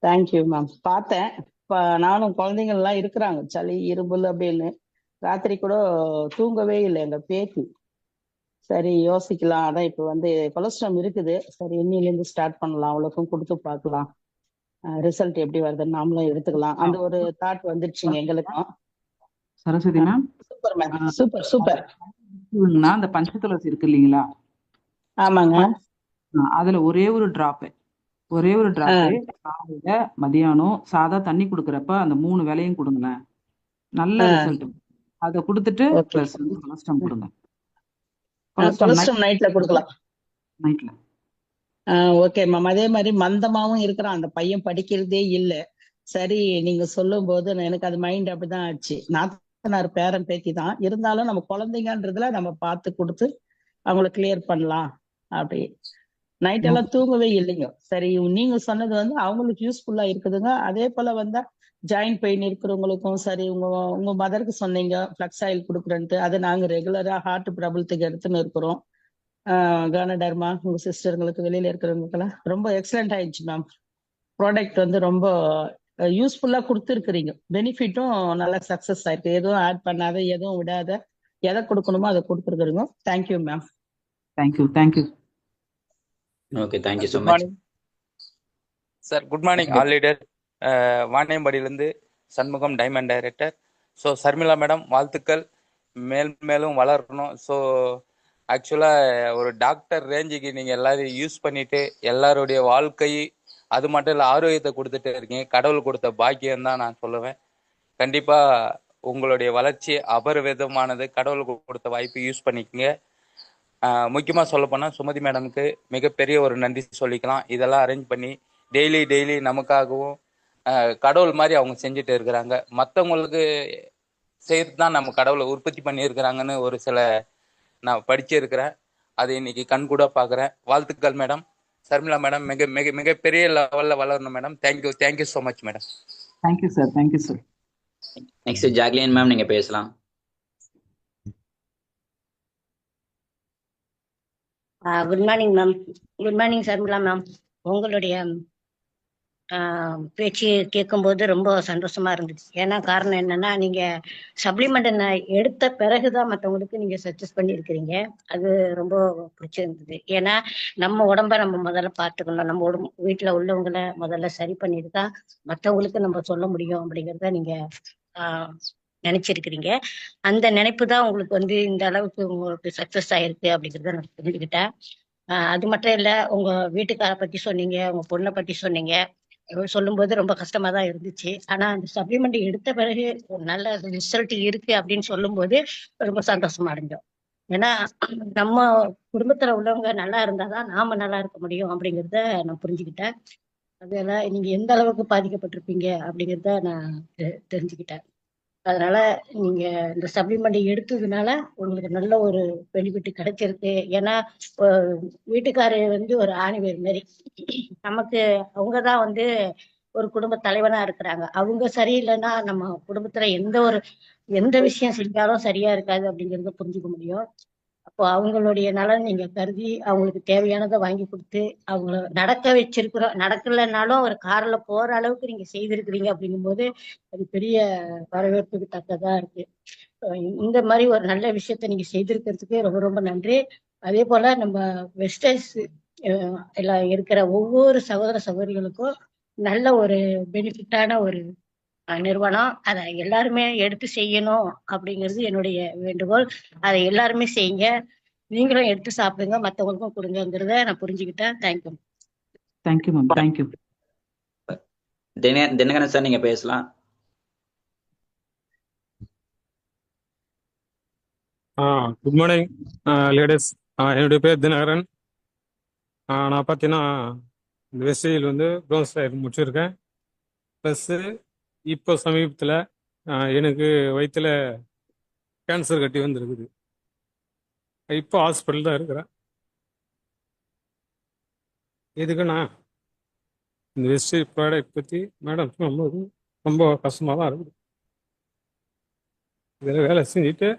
Thank you ma'am. பார்த்தேன், நானும் குழந்தைங்க எல்லாம் இருக்கிறாங்க, சளி இருமல் அப்படின்னு. ராத்திரி கூட தூங்கவே இல்லை எங்க பேத்தி. சரி யோசிக்கலாம், அதான் இப்ப வந்து கொலஸ்ட்ரால் இருக்குது, சரி இன்னிலேருந்து ஸ்டார்ட் பண்ணலாம், அவளுக்கும் கொடுத்து பார்க்கலாம், ரிசல்ட் எப்படி வருதுன்னு நாமளும் எடுத்துக்கலாம், அந்த ஒரு தாட் வந்துருச்சுங்க எங்களுக்கும். Saraswathi ma'am, super ma'am, super super. அந்த பஞ்சதுளசி இருக்கு இல்லைங்களா? ஆமாங்க. அதுல ஒரே ஒரு டிராப் காலையில மதியானம் சாதா தண்ணி குடுக்கறப்ப அந்த 3 வேளையும் கொடுங்களேன், நல்ல ரிசல்ட். அதை கொடுத்துட்டு பிளஸ் வந்து கொலஸ்ட்ரால் கொடுங்க. கொலஸ்ட்ரால் நைட்ல கொடுக்கலாம். நைட்ல ஓகே மேம். அதே மாதிரி மந்தமாவும் இருக்கிறான் அந்த பையன், படிக்கிறதே இல்லை. சரி நீங்க சொல்லும் போது எனக்கு அது மைண்ட் அப்படிதான் ஆச்சு. நாத்தனார் பேரன் பேத்தி தான் இருந்தாலும் நம்ம குழந்தைங்கன்றதுல நம்ம பார்த்து கொடுத்து அவங்கள கிளியர் பண்ணலாம் அப்படி. நைட் எல்லாம் தூங்கவே இல்லைங்க. சரி நீங்க சொன்னது வந்து அவங்களுக்கு யூஸ்ஃபுல்லா இருக்குதுங்க. அதே போல வந்தா ஜாயிண்ட் பெயின் இருக்கிறவங்களுக்கும் சரி, உங்க மதருக்கு சொன்னீங்க ஃபிளக்ஸ் ஆயில் கொடுக்குறேன்ட்டு, அதை நாங்க ரெகுலரா ஹார்ட் ப்ராப்ளத்துக்கு எடுத்துன்னு இருக்கிறோம். கானடர்மா உங்க சிஸ்டர்களுக்கு வெளியில இருக்கிறவங்களுக்கெல்லாம் ரொம்ப எக்ஸலண்ட் ஆயிடுச்சு மேம். ப்ராடக்ட் வந்து ரொம்ப யூஸ்ஃபுல்லா கொடுத்துருக்குறீங்க. பெனிஃபிட்டும் நல்லா சக்சஸ் ஆயிருக்கு. எதுவும் ஆட் பண்ணாத, எதுவும் விடாத, எதை கொடுக்கணுமோ அதை கொடுத்துருக்குறீங்க. Thank you ma'am. Thank you. Okay, thank you so much sir. Good morning all leader. வாணியம்பாடியிலேருந்து Shanmugam, diamond director. So Sharmila madam, வாழ்த்துக்கள், மேலும் வளரணும். ஸோ ஆக்சுவலாக ஒரு டாக்டர் ரேஞ்சுக்கு நீங்கள் எல்லாரையும் யூஸ் பண்ணிட்டு எல்லாருடைய வாழ்க்கை அது மட்டும் இல்லை ஆரோக்கியத்தை கொடுத்துட்டு இருக்கீங்க. கடவுள் கொடுத்த பாக்கியம் தான் நான் சொல்லுவேன். கண்டிப்பாக உங்களுடைய வளர்ச்சி அபரிவிதமானது. கடவுள் கொடுத்த வாய்ப்பு யூஸ் பண்ணிக்கோங்க. முக்கியமாக சொல்லப்போனால் சுமதி மேடமுக்கு மிகப்பெரிய ஒரு நன்றி சொல்லிக்கலாம். இதெல்லாம் அரேஞ்ச் பண்ணி டெய்லி நமக்காகவும் கடவுள் மாதிரி அவங்க செஞ்சுட்டு இருக்கிறாங்க. மற்றவங்களுக்கு செய்து தான் நம்ம கடவுளை உற்பத்தி பண்ணியிருக்கிறாங்கன்னு ஒரு சில நான் படிச்சிருக்கிறேன். அதை இன்னைக்கு கண்கூட பார்க்குறேன். வாழ்த்துக்கள் மேடம். சர்மிளா மேடம் மிக மிக மிகப்பெரிய லெவலில் வளரணும் madam. Thank you so much madam. Thank you sir. Next Jacqueline ma'am, நீங்கள் பேசலாம். Good morning ma'am. Good morning Sharmila ma'am. உங்களுடைய பேச்சு கேட்கும்போது ரொம்ப சந்தோஷமா இருந்துச்சு. ஏன்னா காரணம் என்னன்னா, நீங்க சப்ளிமெண்ட் எடுத்த பிறகுதான் மற்றவங்களுக்கு நீங்க சஜஸ்ட் பண்ணியிருக்கிறீங்க. அது ரொம்ப பிடிச்சிருந்தது. ஏன்னா நம்ம உடம்ப நம்ம முதல்ல பார்த்துக்கணும், நம்ம வீட்டுல உள்ளவங்களை முதல்ல சரி பண்ணிட்டு தான் மற்றவங்களுக்கு நம்ம சொல்ல முடியும் அப்படிங்கிறத நீங்க நினைச்சிருக்கிறீங்க. அந்த நினைப்பு தான் உங்களுக்கு வந்து இந்த அளவுக்கு உங்களுக்கு சக்சஸ் ஆயிருக்கு அப்படிங்கிறத நான் தெரிஞ்சுக்கிட்டேன். அது மட்டும் இல்ல, உங்க வீட்டுக்கார பத்தி சொன்னீங்க, உங்க பொண்ணை பத்தி சொன்னீங்க. சொல்லும்போது ரொம்ப கஷ்டமா தான் இருந்துச்சு. ஆனா அந்த சப்ளிமெண்ட் எடுத்த பிறகு ஒரு நல்ல ரிசல்ட் இருக்கு அப்படின்னு சொல்லும் போது ரொம்ப சந்தோஷமா அடைஞ்சோம். ஏன்னா நம்ம குடும்பத்துல உள்ளவங்க நல்லா இருந்தாதான் நாம நல்லா இருக்க முடியும் அப்படிங்கிறத நான் புரிஞ்சுக்கிட்டேன். அதெல்லாம் நீங்க எந்த அளவுக்கு பாதிக்கப்பட்டிருப்பீங்க அப்படிங்கிறத நான் தெரிஞ்சுக்கிட்டேன். அதனால நீங்க இந்த சப்ளிமெண்ட் எடுத்ததுனால உங்களுக்கு நல்ல ஒரு பெனிஃபிட் கிடைச்சிருக்கு. ஏன்னா வீட்டுக்காரு வந்து ஒரு ஆணிவேர் மாதிரி நமக்கு, அவங்கதான் வந்து ஒரு குடும்ப தலைவனா இருக்கிறாங்க. அவங்க சரியில்லைன்னா நம்ம குடும்பத்துல எந்த ஒரு எந்த விஷயம் செஞ்சாலும் சரியா இருக்காது அப்படிங்கிறத புரிஞ்சுக்க முடியும். அப்போ அவங்களுடைய நலன் நீங்க கருதி அவங்களுக்கு தேவையானதை வாங்கி கொடுத்து அவங்கள நடக்க வச்சிருக்கிறோம். நடக்கலைன்னாலும் ஒரு கார்ல போற அளவுக்கு நீங்க செய்திருக்கிறீங்க அப்படிங்கும்போது அது பெரிய வரவேற்புக்கு தக்கதா இருக்கு. இந்த மாதிரி ஒரு நல்ல விஷயத்த நீங்க செய்திருக்கிறதுக்கு ரொம்ப ரொம்ப நன்றி. அதே போல நம்ம வெஸ்டர்ஸ் எல்லாம் இருக்கிற ஒவ்வொரு சகோதர சகோதரிகளுக்கும் நல்ல ஒரு பெனிஃபிட்டான ஒரு நிறுவனம். அதை எல்லாருமே எடுத்து செய்யணும் அப்படிங்கிறது என்னுடைய வேண்டுகோள். அதை எல்லாருமே செய்யுங்க. நீங்களும் எடுத்து சாப்பிடுங்க, மற்றவங்களுக்கும் கொடுங்கிறத நான் புரிஞ்சுக்கிட்டேன். Thank you. Thank you ma'am. Thank you. Dinakaran sir, நீங்க பேசலாம். Good morning ladies. என்னுடைய பேர் தினகரன். நான் பார்த்தீங்கன்னா இந்த வெஸ்டேஜில் வந்து ப்ரோன்ஸ் முடிச்சிருக்கேன். ப்ளஸ்ஸு இப்போ சமீபத்தில் எனக்கு வயிற்றில் கேன்சர் கட்டி வந்துருக்குது. இப்போ ஹாஸ்பிட்டல் தான் இருக்கிறேன். எதுக்குண்ணா இந்த வெஸ்டேஜ் ப்ராடக்ட் பற்றி மேடம் ரொம்ப கஷ்டமாக தான் இருக்குது. இதில் வேலை செஞ்சுட்டு